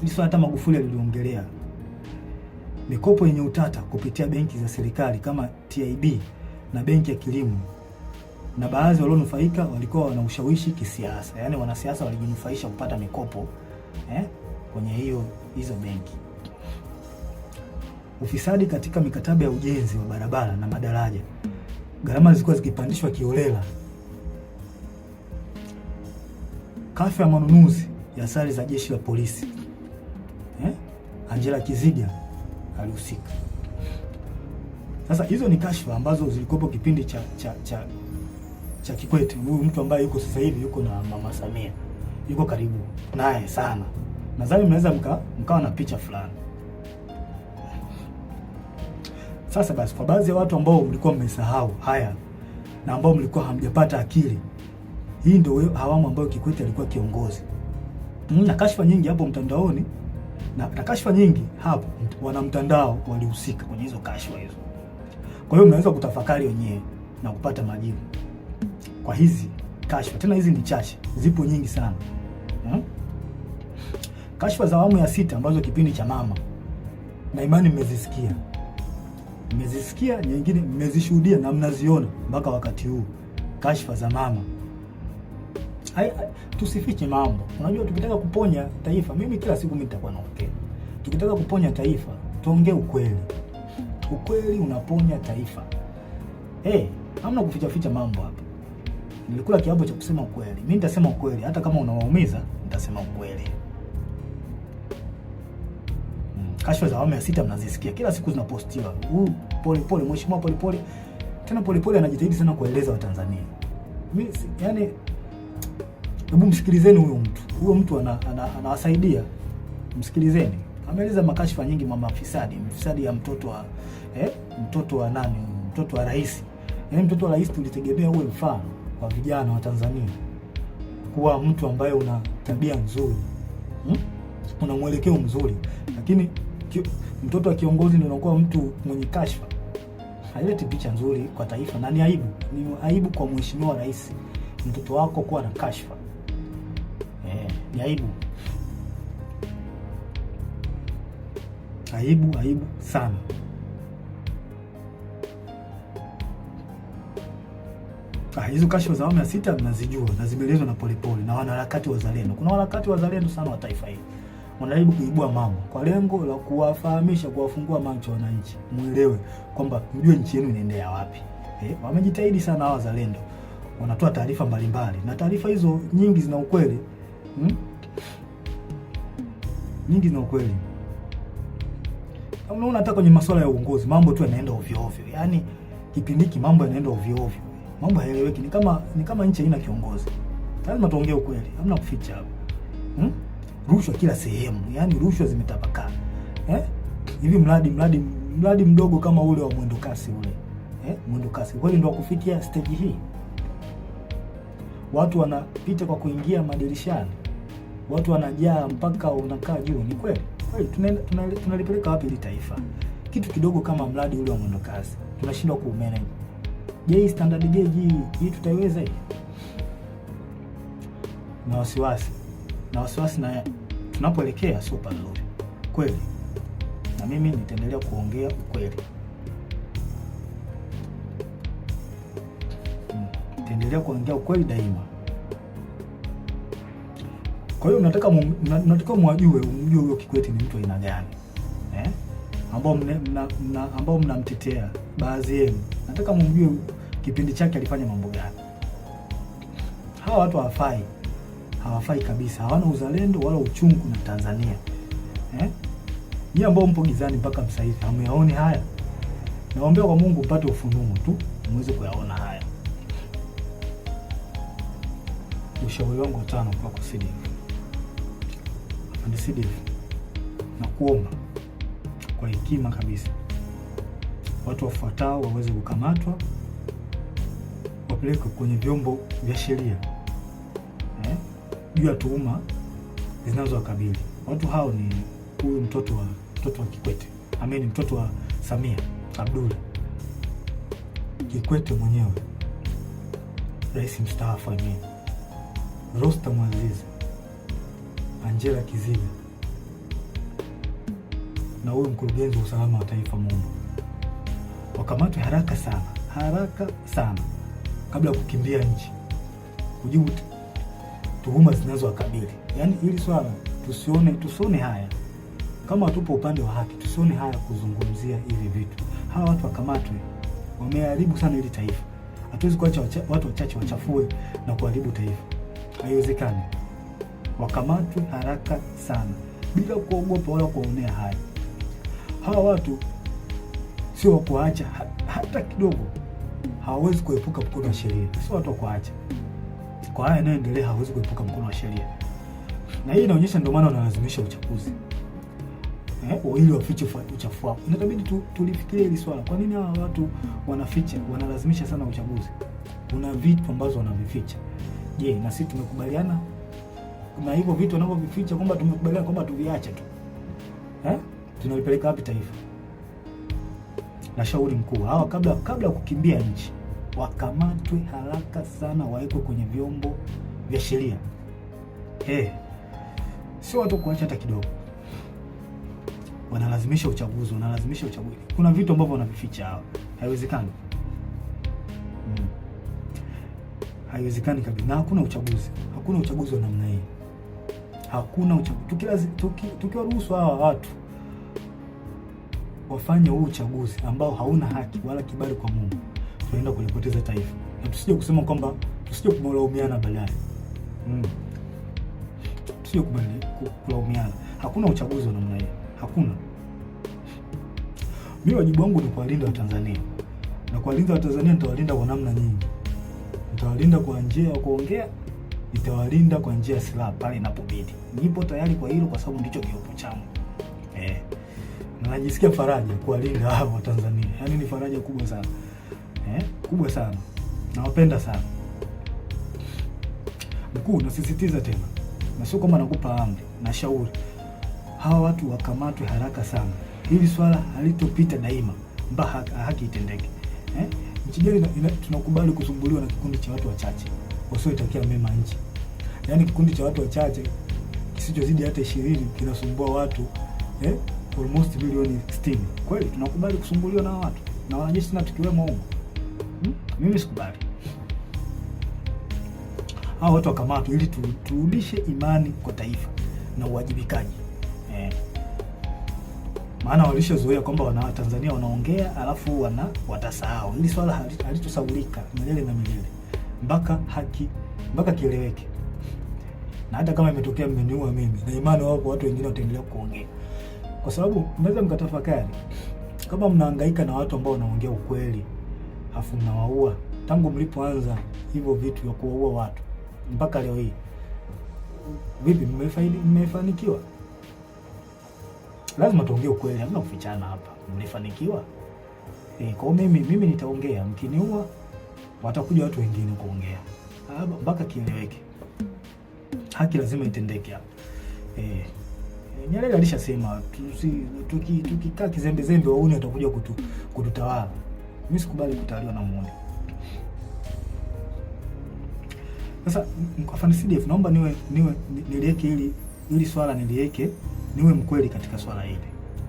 Hizo hata Magufuli aliliongelea. Mikopo yenye utata kupitia benki za serikali kama TIB na benki ya kilimo, na baadhi walionufaika walikuwa wana ushawishi kisiasa. Yaani wanasiasa walijinufaisha kupata mikopo kwenye hizo benki. Ufisadi katika mikataba ya ujenzi wa barabara na madaraja. Gharama zilikuwa zikipandishwa kiholela. kashfa ya manunuzi ya sare za jeshi la polisi. Angela Kiziga alihusika. Sasa hizo ni kashfa ambazo zilikuwepo kipindi cha Kikwete. Huyu mtu ambaye yuko sasa hivi yuko na Mama Samia, yuko karibu naye sana. Nadhani mnaweza mkawa na picha fulani. Sasa basi, kwa baadhi ya watu ambao mlikuwa mmesahau haya na ambao mlikuwa hamjapata akili, hii ndio awamu ambayo Kikwete alikuwa kiongozi. Na kashfa nyingi hapo mtandaoni na kashfa nyingi hapo, wana mtandao walihusika kwenye hizo kashfa hizo. Kwa hiyo mnaweza kutafakari wenyewe na kupata majibu kwa hizi kashfa. Tena hizi ni chache, zipo nyingi sana. Kashfa za awamu ya 6 ambazo kipindi cha mama, na imani mmezisikia, nyingine mmezishuhudia na mnaziona mpaka wakati huu. Kashfa za mama. Tusifiche mambo. Unajua, tukitaka kuponya taifa, mimi kila siku nitakuwa naongea, tukitaka kuponya taifa tuongee ukweli. Ukweli unaponya taifa. Hamna kuficha mambo hapa. Nilikula kiapo cha kusema ukweli. Mimi nitasema ukweli, hata kama unawaumiza nitasema ukweli. Kashfa za awamu ya 6 mnazisikia kila siku zinapostiwa. Pole mheshimiwa pole. Tena pole anajitahidi sana kueleza Watanzania. Mimi yani, hebu msikilizeni huyo mtu anawasaidia. Msikilizeni. Ameeleza makashfa nyingi, mama mfisadi ya mtoto wa nani? Mtoto wa rais. Yaani mtoto wa rais tulitegemea uwe mfano kwa vijana wa Tanzania. Kuwa mtu ambaye una tabia nzuri. Una mwelekeo mzuri. Lakini mtoto wa kiongozi ndio anakuwa mtu mwenye kashfa. Haileti picha nzuri kwa taifa, na ni aibu. Ni aibu kwa mheshimiwa rais mtoto wako kuwa na kashfa. Ni aibu. Aibu sana. Hizo kashfa za awamu ya 6 mnazijua na zimeelezwa na Polepole na wanaharakati wazalendo. Kuna wanaharakati wazalendo sana wa taifa hili. Wanajaribu kuibua mambo kwa lengo la kuwafahamisha, kuwafungua macho wananchi, muelewe kwamba mjue nchi yenu inaendea wapi. Wamejitahidi sana hawa wazalendo. Wanatoa taarifa mbalimbali na taarifa hizo nyingi zina ukweli. Nyingi zina ukweli. Unaona, hata kwenye masuala ya uongozi mambo tu yanaenda ovyo ovyo. Yaani kipindi hiki mambo yanaenda ovyo ovyo. Mambo hayaeleweki, ni kama nchi haina kiongozi. Lazima tuongee ukweli, hamna kuficha hapo. Rushwa kila sehemu, yaani rushwa zimetapakaa. Hivi mradi mdogo kama ule wa mwendo kasi ule. Mwendo kasi kweli ndio kufikia stage hii. Watu wanapita kwa kuingia madirishani. Watu wanajaa mpaka unakaa juu. Ni kweli? Kweli tunalipeleka wapi hili taifa? Kitu kidogo kama mradi ule wa mwendo kasi tunashindwa kuumanage. Je, standard gauge hii tutaiweza hii? Na wasiwasi na tunapoelekea sio pazuri. Kweli. Na mimi nitaendelea kuongea ukweli. Nitaendelea kuongea ukweli daima. Kwa hiyo nataka umjue huyo Kikwete ni mtu aina gani. Ambao mnamtetea baadhi yenu. Nataka mumjue kipindi chake alifanya mambo gani. Hawa watu hawafai kabisa. Hawana uzalendo wala uchungu na Tanzania. Ni ambao mpo gizani mpaka sasa hivi hamuyaoni haya. Naombea kwa Mungu upate ufunuo tu muweze kuyaona haya. Ushauri wangu tano kwa kusidi. Afande Sidif, na kuomba kwa hekima kabisa, watu wafuatao waweze kukamatwa, wapelekwe kwenye vyombo vya sheria juu ya tuhuma zinazowakabili. Watu hao ni huyu mtoto wa Kikwete, mtoto wa Samia Abdul Kikwete mwenyewe, rais mstaafu Rostam Aziz, Angela Kiziga na huyu mkurugenzi wa usalama wa taifa Mungu. Wakamatwe haraka sana kabla ya kukimbia nchi kujibu tuhuma zinazowakabili. Yaani hili swala tusione haya. Kama tupo upande wa haki, tusione haya kuzungumzia hivi vitu. Hawa watu wakamatwe. Wameharibu sana hili taifa. Hatuwezi kuacha watu wachache wachafue na kuharibu taifa. Haiwezekani. wakamatwe haraka sana bila kuogopa wala kuonea haya. Hawa watu sio wa kuacha hata kidogo, hawawezi kuepuka mkono wa sheria. Sio watu wa kuacha. Kwa haya yanayoendelea, hawezi kuepuka mkono wa sheria, na hii inaonyesha ndio maana wanalazimisha uchaguzi ili wafiche uchafu wao. Inatabidi tulifikirie hili swala. Kwa nini hawa watu wanaficha, wanalazimisha sana uchaguzi? Kuna vitu ambazo wanavificha. Je, na sisi tumekubaliana na hivyo vitu wanavyovificha kwamba tumekubaliana kwamba tuviache tu? Tunalipeleka wapi taifa? Na shauri mkuu, hawa kabla kukimbia nchi, wakamatwe haraka sana, wawekwe kwenye vyombo vya sheria. Sio watu kuacha hata kidogo. Wanalazimisha uchaguzi. Kuna vitu ambavyo wanavificha hawa. Haiwezekani. Haiwezekani kabisa. Na hakuna uchaguzi wa namna hii. Hakuna uchaguzi. Tukiwaruhusu hawa watu wafanye huu uchaguzi ambao hauna haki wala kibali kwa Mungu, tunaenda kulipoteza taifa. Na tusije kusema kwamba tusije kulaumiana baadaye. Tusije kulaumiana. Hakuna uchaguzi wa namna hii. Hakuna. Mimi wajibu wangu ni kuwalinda Watanzania. Na kuwalinda Watanzania nitawalinda kwa namna nyingi. Nitawalinda kwa njia ya kuongea, nitawalinda kwa njia ya silaha pale inapobidi. Nipo tayari kwa hilo kwa sababu ndicho kiopo changu. Na najisikia faraja kuwalinda hao Watanzania. Yaani ni faraja kubwa sana. Kubwa sana. Nawapenda sana. Mkuu, nasisitiza tena. Na sio kama nakupa amri, na shauri. Hawa watu wakamatwe haraka sana. Hili swala halitopita daima mpaka haki itendeke. Nchi gani tunakubali kusumbuliwa na kikundi cha watu wachache wasioitakia mema nchi? Yaani kikundi cha watu wachache kisichozidi hata 20 kinasumbua watu almost milioni 60. Kweli tunakubali kusumbuliwa na watu na wanajeshi na tukiwemo huko? Mimi sikubali. Hao watu wakamatwe ili turudishe imani kwa taifa na uwajibikaji. Maana walishazoea kwamba Watanzania wanaongea alafu watasahau. Hili swala halitosahaulika milele na milele mpaka kieleweke. Na hata kama imetokea mmeniua mimi, na imani wapo watu wengine wataendelea kuongea. Kwa sababu mnaweza mkatafakari, kama mnahangaika na watu ambao wanaongea ukweli afu mnawaua tangu mlipoanza hivyo vitu vya kuwaua watu mpaka leo hii, vipi mmefanikiwa? Lazima tuongee ukweli, hamna kufichana hapa. Mlifanikiwa? Kwa mimi nitaongea, mkiniua watakuja watu wengine kuongea. Mpaka kieleweke. Haki lazima itendeke hapa. Nyerere alishasema tukikaa kizembe wauni watakuja kututawala. Mimi sikubali kutawaliwa na muone. Sasa afande CDF, naomba niliweke ili swala niliweke, niwe mkweli katika swala hili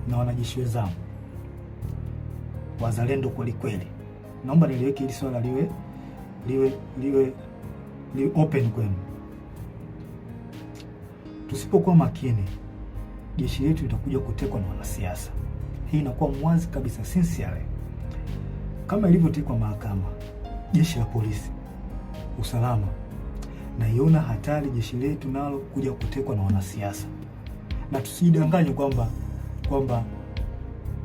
na wanajeshi wenzangu wazalendo kweli. Naomba niliweke ili swala liwe open kwenu. Tusipokuwa makini, jeshi letu litakuja kutekwa na wanasiasa. Hii inakuwa mwazi kabisa, sincerely, kama ilivyotekwa mahakama, jeshi la polisi, usalama. Na iona hatari jeshi letu nalo kuja kutekwa na wanasiasa. Na tusijidanganye kwamba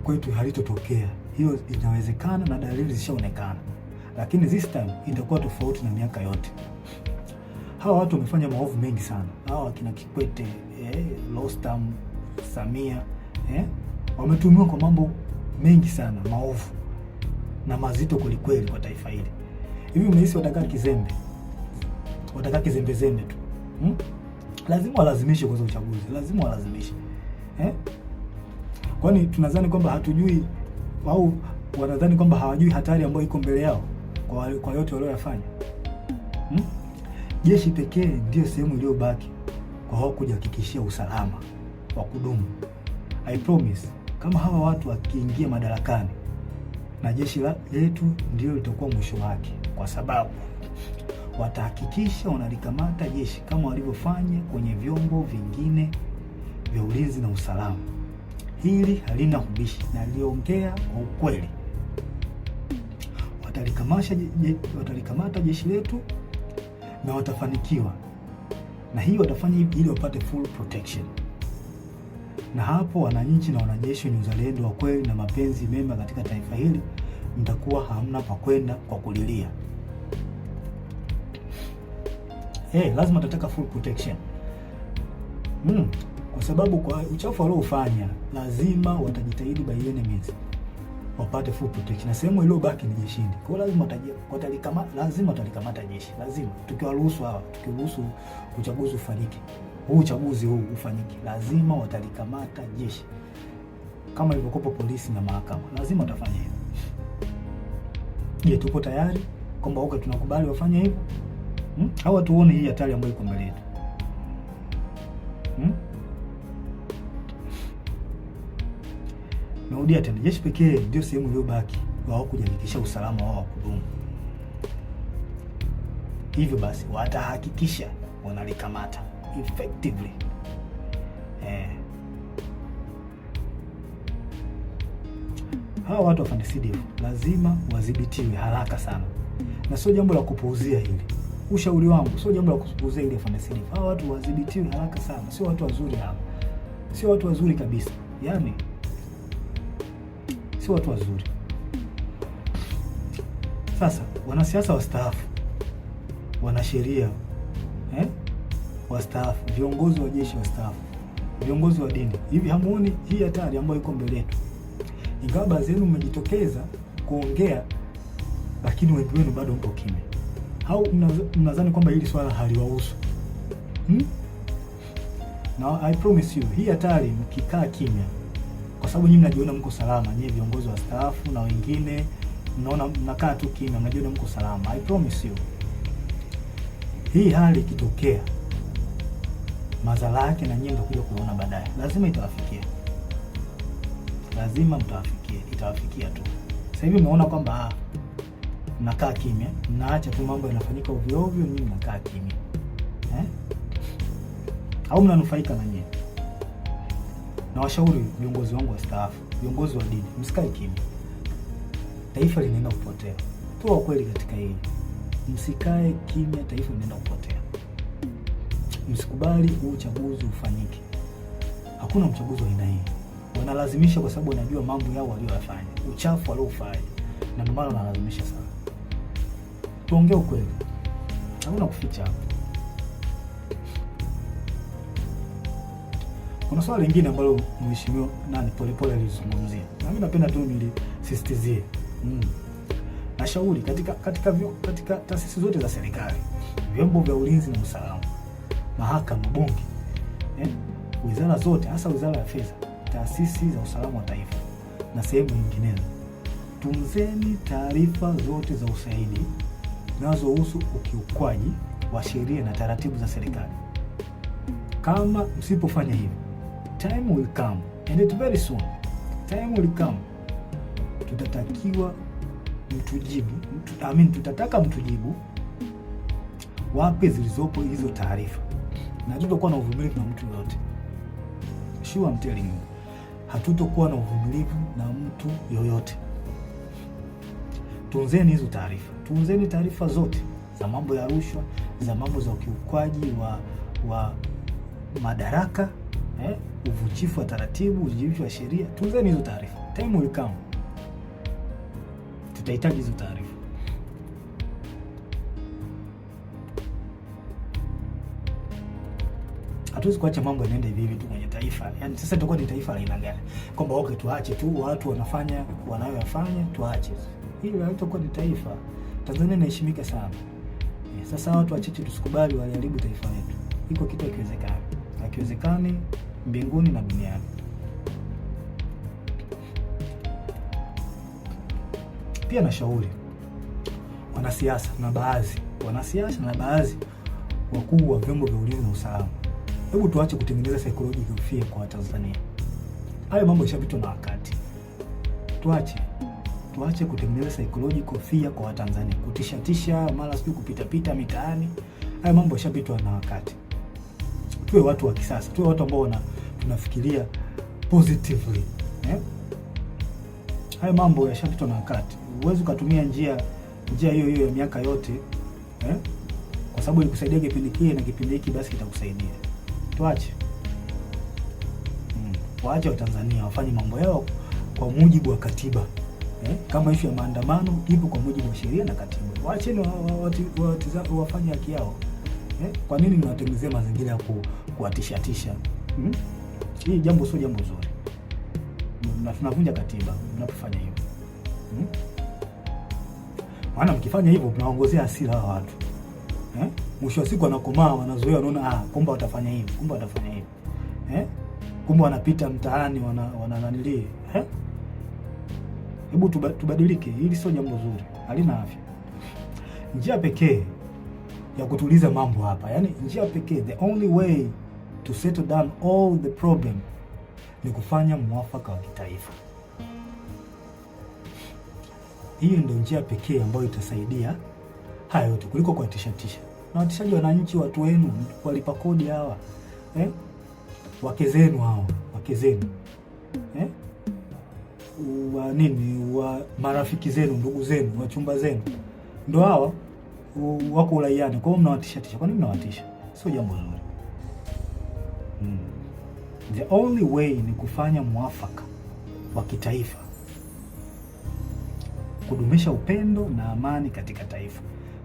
kwetu halitotokea. Hiyo inawezekana na dalili zishaonekana. Lakini this time itakuwa tofauti na miaka yote. Hawa watu wamefanya maovu mengi sana. Hawa kina Kikwete, Rostam, Samia, wametumiwa kwa mambo mengi sana, maovu na mazito kweli kwa taifa hili. Hivi mnahisi watakaa kizembe? Watakaa kizembe tu? Lazima walazimishe kwa uchaguzi. Lazima walazimishe. Kwani tunadhani kwamba hatujui au wanadhani kwamba hawajui hatari ambayo iko mbele yao kwa yote walioyafanya? Jeshi pekee ndio sehemu iliyobaki kwa hao kujihakikishia usalama wa kudumu. I promise, kama hawa watu wakiingia madarakani, na jeshi letu ndio litakuwa mwisho wake, kwa sababu watahakikisha wanalikamata jeshi kama walivyofanya kwenye vyombo vingine vya ulinzi na usalama. Hili halina ubishi na liongea kwa ukweli. Watalikamata jeshi letu na watafanikiwa. na hii watafanya hivi ili wapate full protection. Na hapo wananchi na wanajeshi wenye uzalendo wa kweli na mapenzi mema katika taifa hili, mtakuwa hamna pa kwenda kwa kulilia. Lazima tataka full protection. Kwa sababu kwa uchafu waliofanya lazima watajitahidi by enemies wapate full protection. Na sehemu iliyobaki ni jeshini. Kwa hiyo lazima watalikamata jeshi. Lazima tukiruhusu uchaguzi ufanyike. Uchaguzi huu ufanyike. Lazima watalikamata jeshi. Kama ilivyokuwa polisi na mahakama. Lazima watafanya hivyo. Je, tupo tayari kwamba tunakubali wafanye hivyo? Hawa tuone hii hatari ambayo iko mbele yetu. Narudia tena, jeshi pekee ndio sehemu iliyobaki wao kujihakikisha usalama wao wa kudumu. Hivyo basi watahakikisha wanalikamata effectively. Hawa watu wa FARDC lazima wadhibitiwe haraka sana, na sio jambo la kupuuzia hili. Ushauri wangu sio jambo la kupuuzia hili FARDC. Hawa watu wadhibitiwe haraka sana, sio watu wazuri hapa, sio watu wazuri kabisa, yaani sio watu wazuri. Sasa wanasiasa wastaafu, wanasheria wastaafu, viongozi wa jeshi wastaafu, viongozi wa dini, hivi hamuoni hii hatari ambayo iko mbele yetu? Ingawa baadhi yenu mmejitokeza kuongea, lakini wengi wenu bado mpo kimya. Au mnadhani kwamba hili swala haliwahusu? Na I promise you, hii hatari mkikaa kimya, kwa sababu nyinyi mnajiona mko salama, nyinyi viongozi wastaafu na wengine mnaona mnakaa tu kimya, mnajiona mko salama. I promise you, hii hali ikitokea, madhara yake na nyinyi mtakuja kuona baadaye. Lazima itawafikia. Lazima mtawafikia, itawafikia tu. Sasa hivi mnaona kwamba mnakaa kimya, mnaacha tu mambo yanafanyika ovyo ovyo, nyinyi mnakaa kimya. Au mnanufaika na nyinyi. Na washauri viongozi wangu wastaafu, viongozi wa dini, msikae kimya. Taifa linaenda kupotea. Tuwa kweli katika hili. Msikae kimya, taifa linaenda kupotea. Msikubali huu uchaguzi ufanyike. Hakuna uchaguzi wa aina hii. Wanalazimisha kwa sababu wanajua mambo yao waliyofanya, uchafu waliofanya. Na ndio maana wanalazimisha sana. Tuongee ukweli. Hakuna kuficha hapo. Kuna swali lingine ambalo mheshimiwa Polepole alizungumzia. Na mimi napenda tu nilisisitizie. Nashauri katika taasisi zote za serikali, vyombo vya ulinzi na usalama, mahakama, bunge, wizara zote, hasa wizara ya fedha, taasisi za usalama wa taifa na sehemu nyinginezo, tunzeni taarifa zote za ushahidi zinazohusu ukiukwaji wa sheria na taratibu za serikali. Kama msipofanya hivyo, time will come, and it very soon, time will come, tutataka mtujibu wapi zilizopo hizo taarifa, na hatutakuwa na uvumilivu na mtu yoyote. Sure, I'm telling you, hatutakuwa na uvumilivu na mtu yoyote. Tunzeni hizo taarifa, tunzeni taarifa zote za mambo ya rushwa, za mambo za ukiukwaji wa madaraka, uvunjifu wa taratibu, uvunjifu wa sheria. Tunzeni hizo taarifa. Time will come, tutahitaji hizo taarifa. Hatuwezi kuacha mambo yanaenda hivi hivi tu kwenye taifa. Yaani sasa tutakuwa ni taifa la aina gani? Kwamba tuache tu watu wanafanya wanayoyafanya, tuache. Hili halitakuwa ni taifa. Tanzania inaheshimika sana. Sasa watu wachache tusikubali waliharibu taifa letu. Iko kitu kiwezekana. Hakiwezekani mbinguni na duniani. Pia nashauri wanasiasa na baadhi wakuu wa vyombo vya ulinzi na usalama, hebu tuache kutengeneza psychological fear kwa Tanzania. Hayo mambo yashapitwa na wakati. Tuache kutengeneza psychological fear kwa Tanzania, kutisha mara sio kupita mitaani. Hayo mambo yashapitwa na wakati. Tuwe watu wa kisasa, tuwe watu ambao tunafikiria positively. Hayo mambo yashapitwa na wakati. Huwezi kutumia njia hiyo ya miaka yote, kwa sababu ilikusaidia kipindi kile na kipindi hiki basi kitakusaidia. Tuache. Waache Watanzania wafanye mambo yao kwa mujibu wa katiba. Kama issue ya maandamano ipo kwa mujibu wa sheria na katiba. Waacheni wafanye haki yao. Kwa nini mnawatengenezea mazingira ya kuwatishatisha? Hii jambo sio jambo zuri. Tunavunja katiba mnapofanya hivyo. Maana mkifanya hivyo mnaongozea hasira hawa watu. Mwisho wa siku wanakomaa, wanazoea, wanaona kumbe watafanya hivi, kumbe watafanya hivi. Kumbe wanapita mtaani wanananili. Hebu tubadilike, hili sio jambo zuri. Halina afya. Njia pekee ya kutuliza mambo hapa, yani njia pekee, the only way to settle down all the problem ni kufanya mwafaka wa kitaifa. Hiyo ndio njia pekee ambayo itasaidia haya yote kuliko kuwatishatisha. Na watishaji wananchi, watu wenu, walipa kodi hawa. Wake zenu hawa, wake zenu. Wa marafiki zenu, ndugu zenu, wachumba zenu. Ndio hawa wako uraiani. Kwa hiyo mnawatishatisha. Kwa nini mnawatisha? Sio jambo zuri. The only way ni kufanya mwafaka wa kitaifa, kudumisha upendo na amani katika taifa,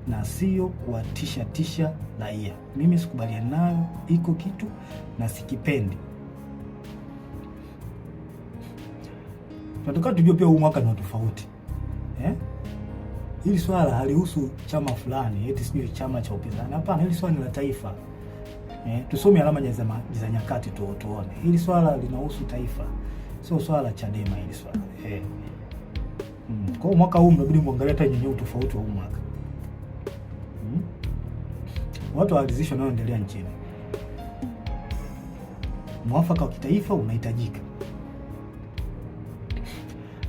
na sio kuwatisha raia. Mimi sikubaliani nayo, iko kitu na sikipendi. Tunataka tujue pia huu mwaka ni tofauti. Hili swala halihusu chama fulani, eti sijui chama cha upinzani. Hapana, hili swala ni la taifa. Tusome alama za nyakati tuone. Hili swala linahusu taifa. Sio swala la Chadema hili swala. Kwa mwaka huu mnabidi muangalie hata yenyewe tofauti wa huu mwaka. Watu waalizishwa nao endelea nchini. Mwafaka wa kitaifa unahitajika.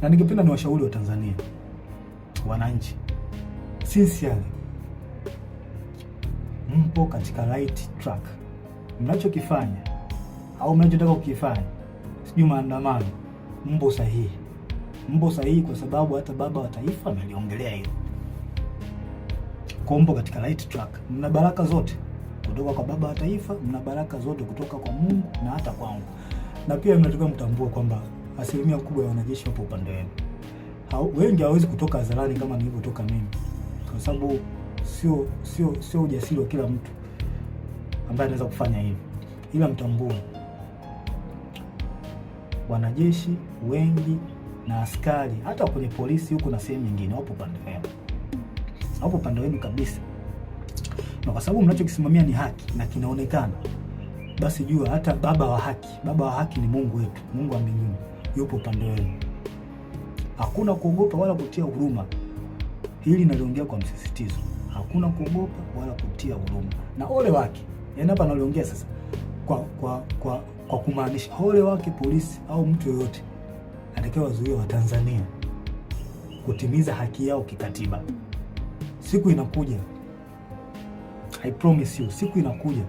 Na ningependa ni washauri wa Tanzania, wananchi, sincerely, mpo katika right track. Mnachokifanya au mnachotaka kukifanya, sijui maandamano, mpo sahihi. Mpo sahihi kwa sababu hata baba wa taifa ameliongelea hilo. Mpo katika right track. Mna baraka zote kutoka kwa baba wa taifa, mna baraka zote kutoka kwa Mungu na hata kwangu. Na pia mnatakiwa mtambue kwamba asilimia kubwa ya wanajeshi wapo upande wenu. Wengi hawezi kutoka hadharani kama nilivyotoka mimi, kwa sababu sio ujasiri wa kila mtu ambaye anaweza kufanya hivi, ila mtambue wanajeshi wengi na askari hata kwenye polisi huko na sehemu nyingine wapo upande wenu. Hapo upande wenu kabisa. Na kwa sababu mnachokisimamia ni haki na kinaonekana, basi jua hata baba wa haki ni Mungu wetu, Mungu wa mbinguni, yupo upande wenu. Hakuna kuogopa wala kutia huruma. Hili naliongea kwa msisitizo. Hakuna kuogopa wala kutia huruma. Na ole wake. Yaani hapa naliongea sasa kwa kumaanisha ole wake polisi au mtu yoyote atakayewazuia Watanzania kutimiza haki yao kikatiba. Siku inakuja, I promise you, siku inakuja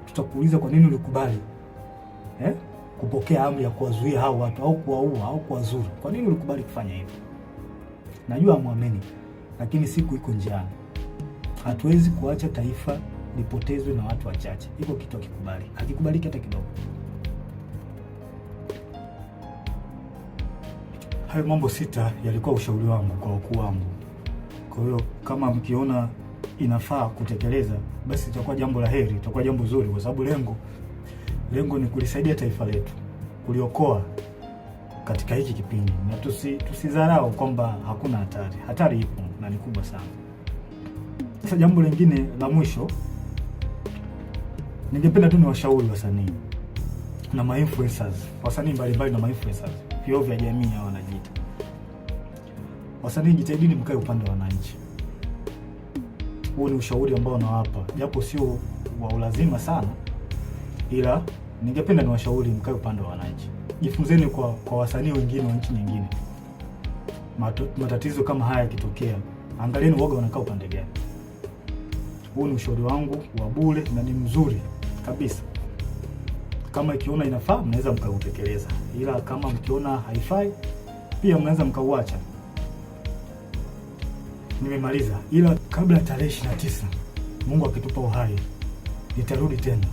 tutakuuliza kwa nini ulikubali kupokea amri ya kuwazuia hao watu au kuwaua au kuwazuru. Kwa nini ulikubali kufanya hivyo? Najua hamwamini, lakini siku iko njiani. Hatuwezi kuacha taifa lipotezwe na watu wachache. Iko kitu kikubali, hakikubaliki hata kidogo. Hayo mambo 6 yalikuwa ushauri wangu kwa wakuu wangu. Kwa hiyo kama mkiona inafaa kutekeleza, basi itakuwa jambo la heri, itakuwa jambo zuri, kwa sababu lengo ni kulisaidia taifa letu, kuliokoa katika hiki kipindi. Na tusidharau kwamba hakuna hatari. Hatari ipo na ni kubwa sana. Sasa jambo lingine la mwisho, ningependa tu ni washauri wasanii na ma-influencers, wasanii mbalimbali na ma-influencers, vioo vya jamii hao wanajiita. Wasanii, jitahidini mkae upande wa wananchi. Huo ni ushauri ambao nawapa, japo sio wa ulazima sana, ila ningependa ni washauri mkae upande wa wananchi. Jifunzeni kwa wasanii wengine wa nchi nyingine. Matatizo kama haya yakitokea, angalieni woga wanakaa upande gani. Huu ni ushauri wangu wa bure na ni mzuri kabisa. Kama ikiona inafaa, mnaweza mkautekeleza, ila kama mkiona haifai, pia mnaweza mkauacha. Nimemaliza, ila kabla tarehe 29 Mungu akitupa uhai nitarudi tena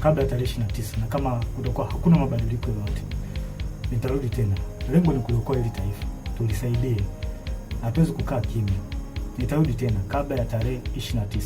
kabla ya tarehe 29, na kama kutakuwa hakuna mabadiliko yoyote nitarudi tena. Lengo ni kuliokoa hili taifa, tulisaidie, hatuwezi kukaa kimya. Nitarudi tena kabla ya tarehe 29.